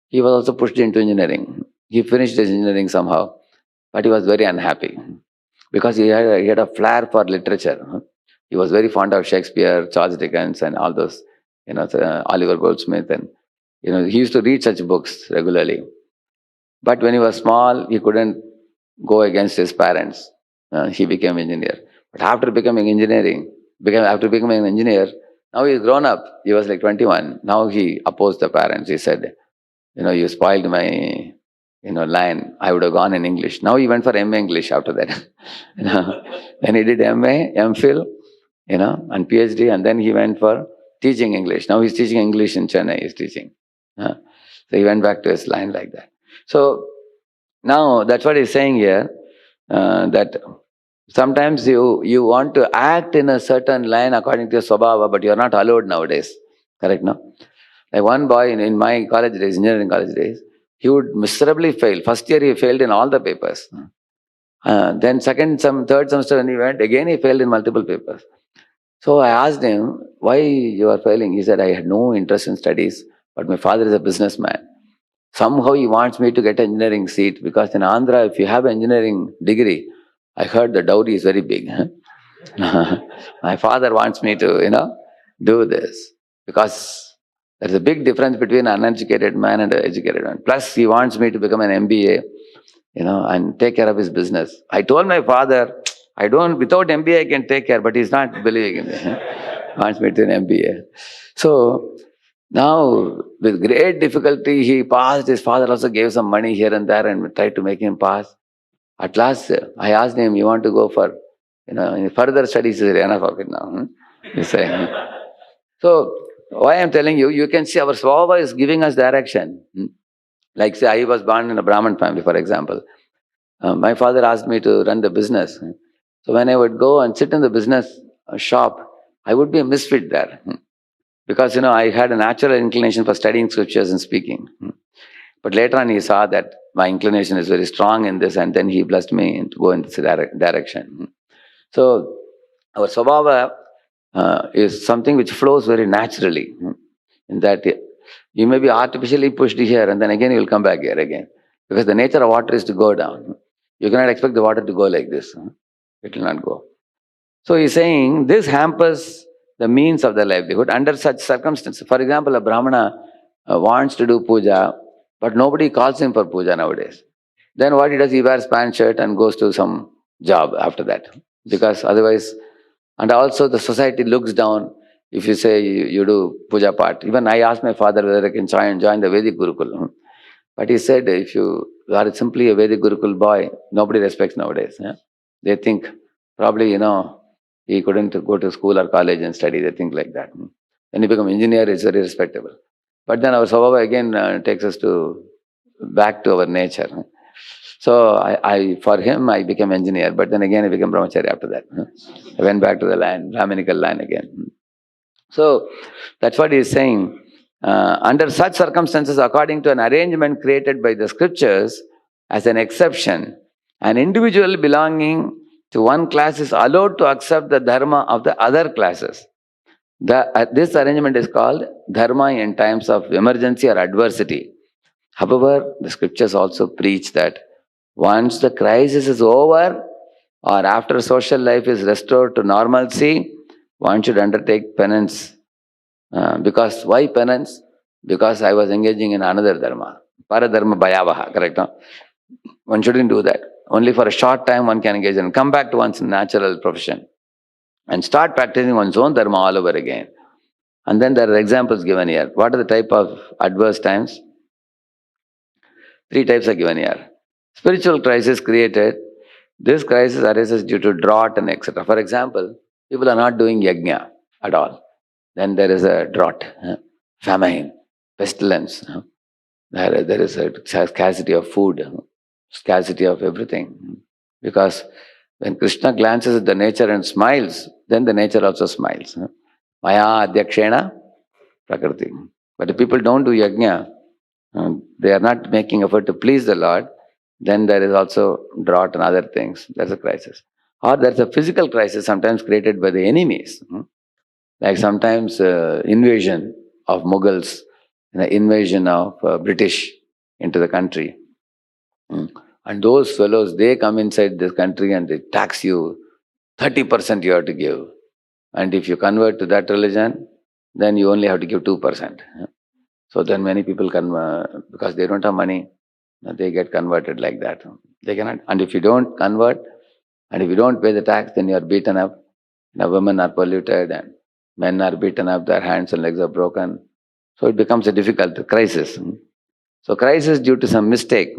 he was also pushed into engineering. He finished his engineering somehow, but he was very unhappy because he had a flair for literature. He was very fond of Shakespeare, Charles Dickens, and all those, Oliver Goldsmith, and he used to read such books regularly. But when he was small, he couldn't go against his parents. He became engineer. But after becoming an engineer, now he's grown up. He was like 21. Now he opposed the parents. He said, you spoiled my, line. I would have gone in English. Now he went for MA English after that. Then he did MA, MPhil, and PhD, and then he went for teaching English. Now he's teaching English in Chennai. He's teaching. So he went back to his line like that. So now that's what he's saying here, that sometimes you want to act in a certain line according to your swabhava, but you're not allowed nowadays. Correct, no? Like one boy in my college days, engineering college days, he would miserably fail. First year he failed in all the papers. Then third semester when he went, again he failed in multiple papers. So I asked him, why you are failing? He said, I had no interest in studies, but my father is a businessman. Somehow he wants me to get an engineering seat because in Andhra, if you have an engineering degree, I heard the dowry is very big. My father wants me to, do this because there's a big difference between an uneducated man and an educated man. Plus, he wants me to become an MBA, and take care of his business. I told my father, without MBA I can take care, but he's not believing in me. He wants me to an MBA. So, now, with great difficulty, he passed. His father also gave some money here and there and tried to make him pass. At last, I asked him, you want to go for, further studies? He said, enough of it now. He said. So, why I'm telling you, you can see our swabhava is giving us direction. Like say, I was born in a Brahmin family, for example. My father asked me to run the business. So when I would go and sit in the business shop, I would be a misfit there. Because, I had a natural inclination for studying scriptures and speaking. But later on, he saw that my inclination is very strong in this, and then he blessed me to go in this direction. So, our swabhava is something which flows very naturally. In that you may be artificially pushed here, and then again you will come back here again. Because the nature of water is to go down. You cannot expect the water to go like this. It will not go. So he's saying this hampers the means of their livelihood under such circumstances. For example, a Brahmana wants to do puja, but nobody calls him for puja nowadays. Then what he does, he wears pant shirt and goes to some job after that. Because otherwise, and also the society looks down if you say you do puja part. Even I asked my father whether I can join the Vedic Gurukul. But he said, if you are simply a Vedic Gurukul boy, nobody respects nowadays. Yeah? They think probably, he couldn't go to school or college and study. They think like that. When you become engineer, it's very respectable. But then our swabhava again takes us back to our nature. So for him, I became engineer. But then again, I became brahmachari after that. I went back to the Brahminical line again. So that's what he is saying. Under such circumstances, according to an arrangement created by the scriptures, as an exception, an individual belonging to one class is allowed to accept the dharma of the other classes. This arrangement is called dharma in times of emergency or adversity. However, the scriptures also preach that once the crisis is over or after social life is restored to normalcy, one should undertake penance. Because why penance? Because I was engaging in another dharma. Paradharma bhayavaha, correct? No? One shouldn't do that. Only for a short time one can engage and come back to one's natural profession and start practicing one's own dharma all over again. And then there are examples given here. What are the type of adverse times? 3 types are given here. Spiritual crisis created. This crisis arises due to drought and etc. For example, people are not doing yajna at all. Then there is a drought, famine, pestilence. There is a scarcity of food, scarcity of everything. Because when Krishna glances at the nature and smiles, then the nature also smiles. Maya adhyakshena prakriti. But if people don't do yajna, they are not making effort to please the Lord, then there is also drought and other things. There's a crisis. Or there's a physical crisis sometimes created by the enemies. Like sometimes invasion of Mughals, invasion of British into the country. And those fellows, they come inside this country and they tax you, 30% you have to give. And if you convert to that religion, then you only have to give 2%. So then many people can, because they don't have money, they get converted like that. They cannot. And if you don't convert, and if you don't pay the tax, then you are beaten up. Now women are polluted and men are beaten up, their hands and legs are broken. So it becomes a difficult crisis. So crisis due to some mistake,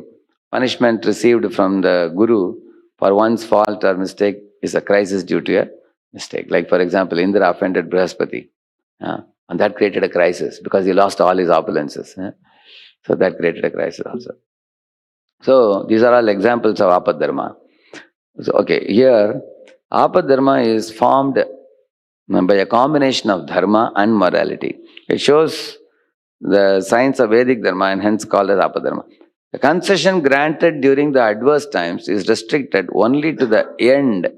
punishment received from the guru for one's fault or mistake is a crisis due to a mistake. Like for example, Indra offended Brihaspati. And that created a crisis because he lost all his opulences. So that created a crisis also. So these are all examples of Apadharma. So okay, here Apadharma is formed by a combination of dharma and morality. It shows the signs of Vedic Dharma and hence called as Apadharma. The concession granted during the adverse times is restricted only to the end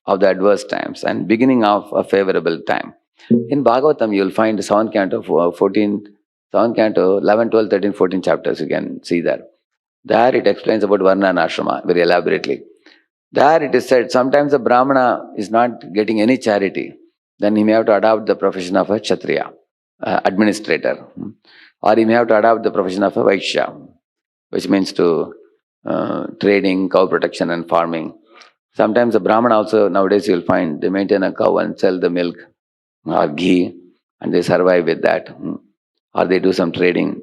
of the adverse times and beginning of a favorable time. In Bhagavatam, you will find 7 canto, 14, 7 canto, 11, 12, 13, 14 chapters. You can see that. There it explains about varnashrama very elaborately. There it is said, sometimes a Brahmana is not getting any charity. Then he may have to adopt the profession of a Kshatriya, administrator. Or he may have to adopt the profession of a Vaishya, which means to trading, cow protection and farming. Sometimes a Brahmana also, nowadays you will find, they maintain a cow and sell the milk or ghee, and they survive with that. Or they do some trading.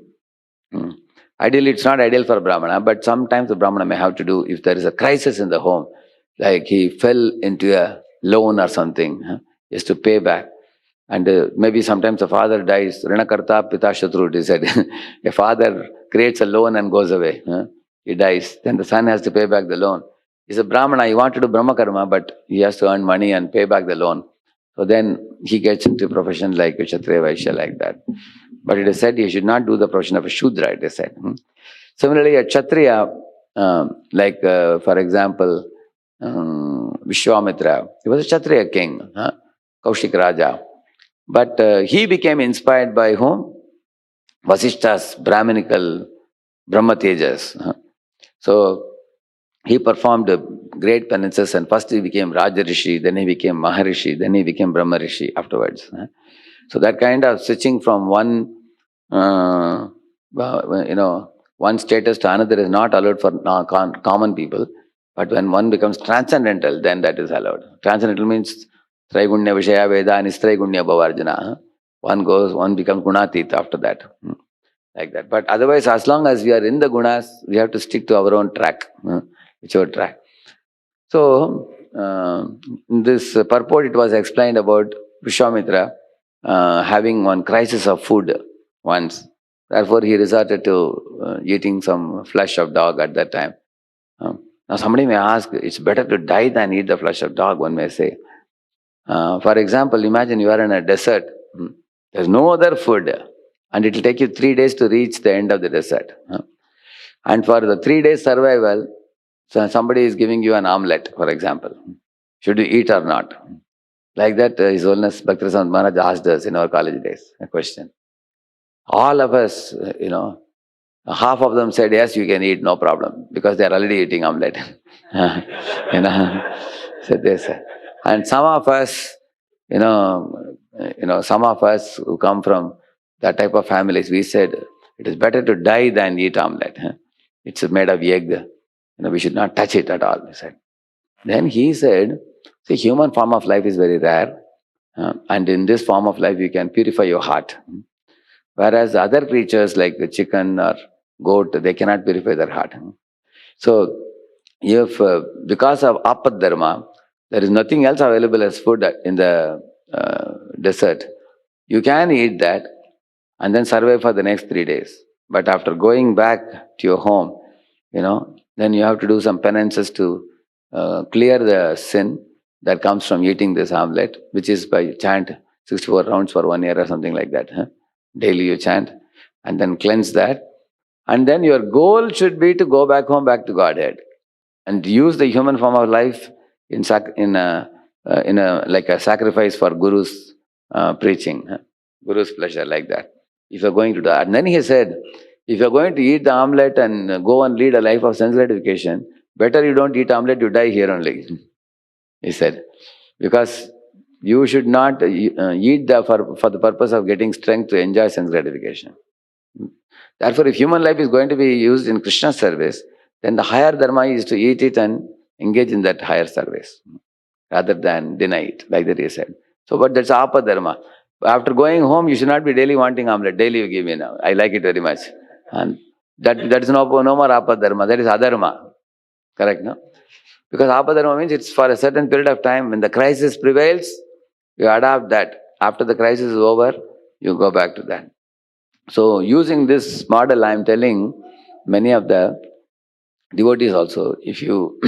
Ideally, it's not ideal for a Brahmana, but sometimes the Brahmana may have to do, if there is a crisis in the home, like he fell into a loan or something, he has to pay back. And maybe sometimes a father dies, Rinakarta Pita Shatru, he said. A father creates a loan and goes away. He dies, then the son has to pay back the loan. He's a Brahmana, he wanted to do Brahma Karma, but he has to earn money and pay back the loan. So then he gets into a profession like a Kshatriya Vaishya, like that. But it is said he should not do the profession of a Shudra, it is said. Similarly, a Kshatriya, for example, Vishwamitra, he was a Kshatriya king, Kaushik Raja. But he became inspired by whom? Vasishta's Brahminical Brahma Tejas. So he performed great penances, and first he became Raja Rishi, then he became Maharishi, then he became Brahma Rishi afterwards. So that kind of switching from one, one status to another is not allowed for common people. But when one becomes transcendental, then that is allowed. Transcendental means Traigunya Vishaya Veda Nistraigunya Bhavarjana. One becomes Gunatit after that. Like that. But otherwise, as long as we are in the gunas, we have to stick to our own track, whichever track. So, in this purport, it was explained about Vishwamitra having one crisis of food once. Therefore, he resorted to eating some flesh of dog at that time. Now, somebody may ask, it's better to die than eat the flesh of dog, one may say. For example, imagine you are in a desert. There's no other food. And it will take you 3 days to reach the end of the desert. And for the 3 days survival, so somebody is giving you an omelette, for example. Should you eat or not? Like that, His Holiness Bhaktivinoda Maharaj asked us in our college days a question. All of us, half of them said, yes, you can eat, no problem, because they are already eating omelette. So they said. And some of us, some of us who come from that type of families, we said, it is better to die than eat omelette. It's made of egg. We should not touch it at all, he said. Then he said, see, human form of life is very rare. And in this form of life, you can purify your heart. Whereas other creatures like chicken or goat, they cannot purify their heart. So, if because of Apadharma, there is nothing else available as food in the desert, you can eat that and then survive for the next 3 days. But after going back to your home, then you have to do some penances to clear the sin that comes from eating this omelette, which is by chant 64 rounds for 1 year or something like that. Huh? Daily you chant and then cleanse that. And then your goal should be to go back home, back to Godhead, and use the human form of life in a like a sacrifice for Guru's preaching, huh? Guru's pleasure, like that. If you're going to do that, and then he said, if you're going to eat the omelette and go and lead a life of sense gratification, better you don't eat omelette, you die here only. He said, because you should not eat for the purpose of getting strength to enjoy sense gratification. Therefore, if human life is going to be used in Krishna's service, then the higher dharma is to eat it and engage in that higher service, rather than deny it, like that he said. So, but that's Apadharma. After going home, you should not be daily wanting omelette. Daily you give me now. I like it very much. And that is no more Apadharma. That is Adharma. Correct, no? Because Apadharma means it's for a certain period of time. When the crisis prevails, you adopt that. After the crisis is over, you go back to that. So, using this model, I am telling many of the devotees also, if you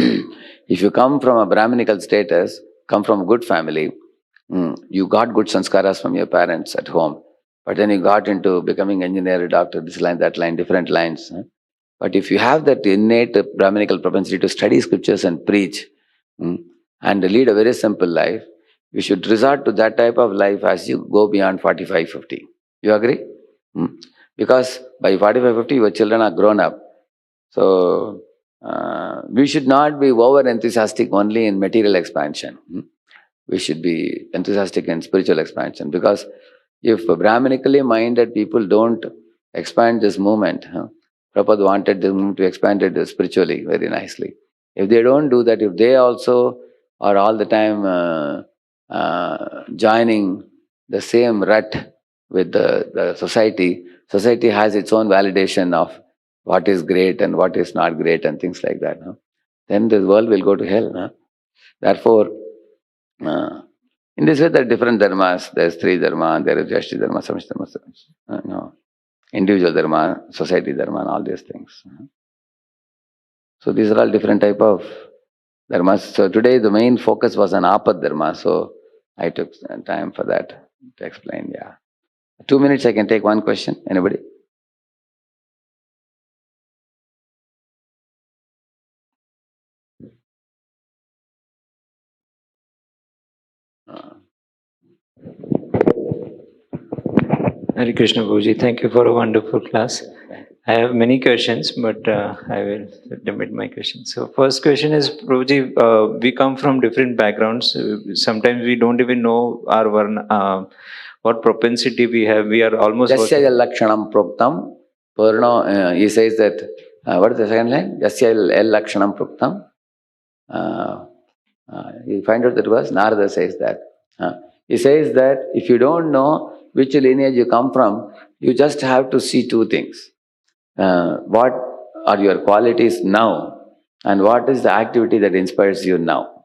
if you come from a Brahminical status, come from a good family, you got good sanskaras from your parents at home, but then you got into becoming engineer, doctor, this line, that line, different lines. But if you have that innate Brahminical propensity to study scriptures and preach, and lead a very simple life, you should resort to that type of life as you go beyond 45, 50. You agree? Because by 45, 50, your children are grown up. So, we should not be over enthusiastic only in material expansion. We should be enthusiastic in spiritual expansion, because if Brahmanically minded people don't expand this movement, Prabhupada wanted this movement to expand it spiritually very nicely. If they don't do that, if they also are all the time joining the same rut with the society has its own validation of what is great and what is not great and things like that. Then the world will go to hell. Therefore, in this way, there are different dharmas. There is three dharma, there is Vyashti dharma, Samishta dharma, individual dharma, society dharma, and all these things. So these are all different type of dharmas. So today the main focus was on Apadharma. So I took time for that to explain. Yeah, 2 minutes I can take one question. Anybody? Hare Krishna Guruji, thank you for a wonderful class. I have many questions, but I will limit my questions. So first question is, Prabhuji, we come from different backgrounds. Sometimes we don't even know our varna, what propensity we have. We are almost... Jasya lakshanam proktam. He says that, what is the second line? Jasya lakshanam proktam. You find out that verse, Narada says that. He says that if you don't know which lineage you come from, you just have to see two things. What are your qualities now, and what is the activity that inspires you now?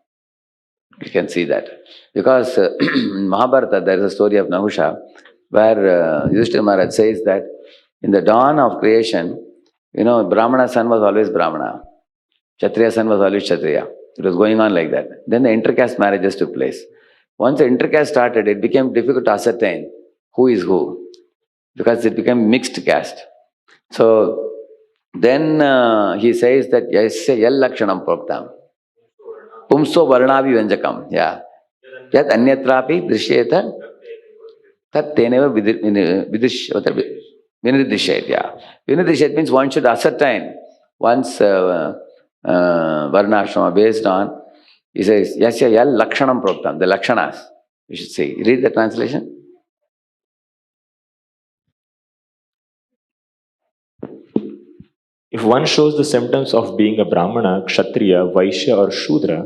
You can see that. Because in Mahabharata, there is a story of Nahusha, where Yudhishthira Maharaj says that in the dawn of creation, Brahmana's son was always Brahmana. Kshatriya's son was always Kshatriya. It was going on like that. Then the intercaste marriages took place. Once the intercaste started, it became difficult to ascertain who is who, because it became mixed caste. So then he says that yasya yal lakshanam proktam pumso varnavi vyanjakam. Yeah. Yat anyatrapi drishyeta tat teneva vinidishyet. Yeah. Vinidishyet means one should ascertain one's varnashrama based on, he says, yasya yal lakshanam proktam, the lakshanas. You should see. Read the translation. If one shows the symptoms of being a Brahmana, Kshatriya, Vaishya or Shudra,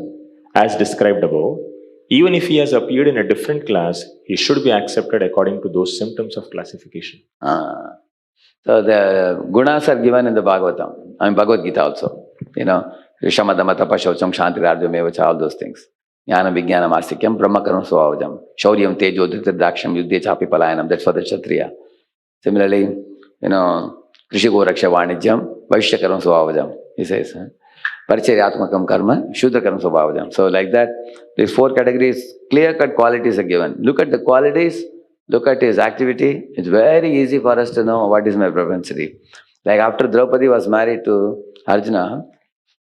as described above, even if he has appeared in a different class, he should be accepted according to those symptoms of classification. So the gunas are given in the Bhagavatam, Bhagavad Gita also. Shamadama Tapa Shaucham Shanti Rajyamevacha, all those things. Jnana Vijnana Marsikyam Brahmakaram Swavajam. Shauryam Tejo Dhritardakshyam Yuddhe Chapi Palayanam. That's for the Kshatriya. Similarly, Krishiko Raksha Vanijyam Vaishyakaram Swavajam. He says, Paricharyatmakam Karma Shudrakaram Swavajam. So like that, these four categories, clear-cut qualities are given. Look at the qualities, look at his activity. It's very easy for us to know what is my propensity. Like after Draupadi was married to Arjuna,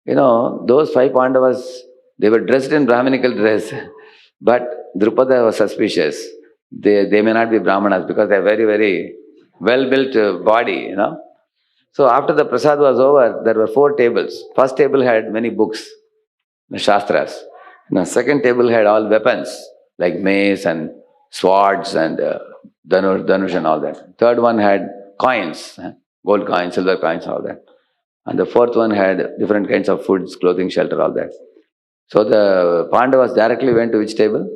those 5 Pandavas, they were dressed in Brahminical dress, but Drupada was suspicious. They may not be Brahmanas because they have very, very well-built body, So after the prasad was over, there were 4 tables. First table had many books, the Shastras. The second table had all weapons, like mace and swords and dhanush and all that. Third one had coins, gold coins, silver coins, all that. And the fourth one had different kinds of foods, clothing, shelter, all that. So the Pandavas directly went to which table?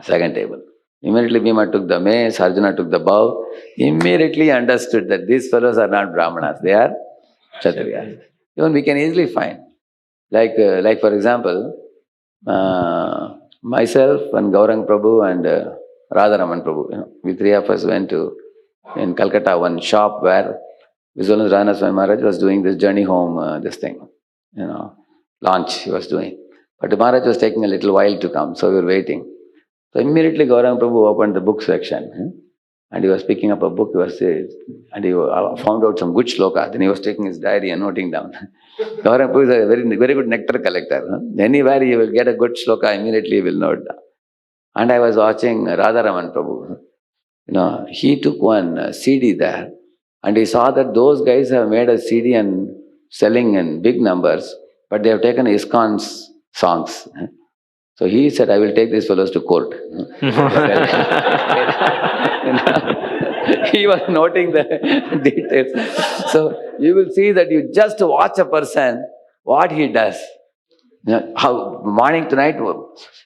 Second table. Immediately Bhima took the mace, Arjuna took the bow. Immediately understood that these fellows are not Brahmanas, they are Kshatriyas. Even we can easily find. Like for example, myself and Gaurang Prabhu and Radharaman Prabhu, we 3 of us went to, in Calcutta, one shop where Visual Radheshyam Maharaj was doing this journey home, this thing, launch he was doing. But Maharaj was taking a little while to come, so we were waiting. So immediately Gaurang Prabhu opened the book section, and he was picking up a book, and he found out some good shloka. Then he was taking his diary and noting down. Gaurang Prabhu is a very, very good nectar collector. Anywhere he will get a good shloka, immediately he will note down. And I was watching Radharaman Prabhu. He took one CD there, and he saw that those guys have made a CD and selling in big numbers, but they have taken ISKCON's songs. So he said, I will take these fellows to court. He was noting the details. So you will see that you just watch a person, what he does. How morning to night,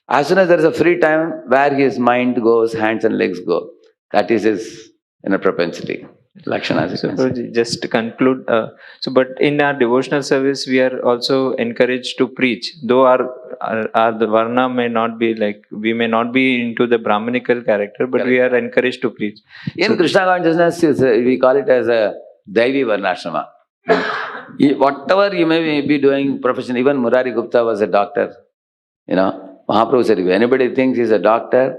as soon as there is a free time, where his mind goes, hands and legs go. That is his propensity. Lakshana. So, just to conclude, but in our devotional service, we are also encouraged to preach. Though our the Varna may not be like, we may not be into the Brahminical character, but we are encouraged to preach. In Krishna consciousness, we call it as a Daivi varnashrama. Whatever you may be doing profession, even Murari Gupta was a doctor. Mahaprabhu said, if anybody thinks he's a doctor,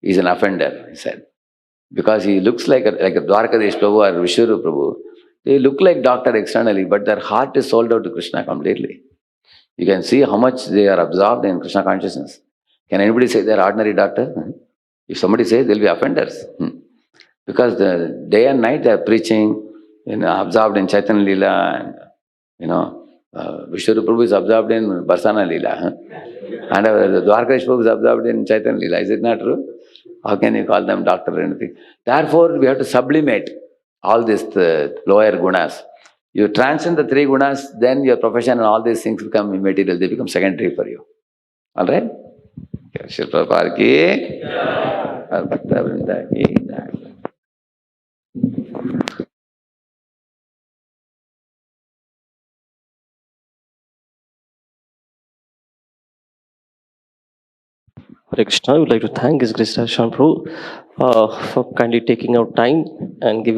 he's an offender, he said. Because he looks like a Dwarkadesh Prabhu or Vishwarup Prabhu. They look like doctor externally, but their heart is sold out to Krishna completely. You can see how much they are absorbed in Krishna consciousness. Can anybody say they are ordinary doctor? If somebody says, they'll be offenders. Because the day and night they are preaching, absorbed in Chaitanya Leela, and Vishwarup Prabhu is absorbed in Barsana Leela. And the Dwarkadesh Prabhu is absorbed in Chaitanya Leela. Is it not true? How can you call them doctor or anything? Therefore, we have to sublimate all these lower gunas. You transcend the 3 gunas, then your profession and all these things become immaterial. They become secondary for you. All right? Shri Prabhupada ki, Bhakta Vrinda ki. Hare Krishna. I would like to thank His Grace Radheshyam Prabhu for kindly taking out time and giving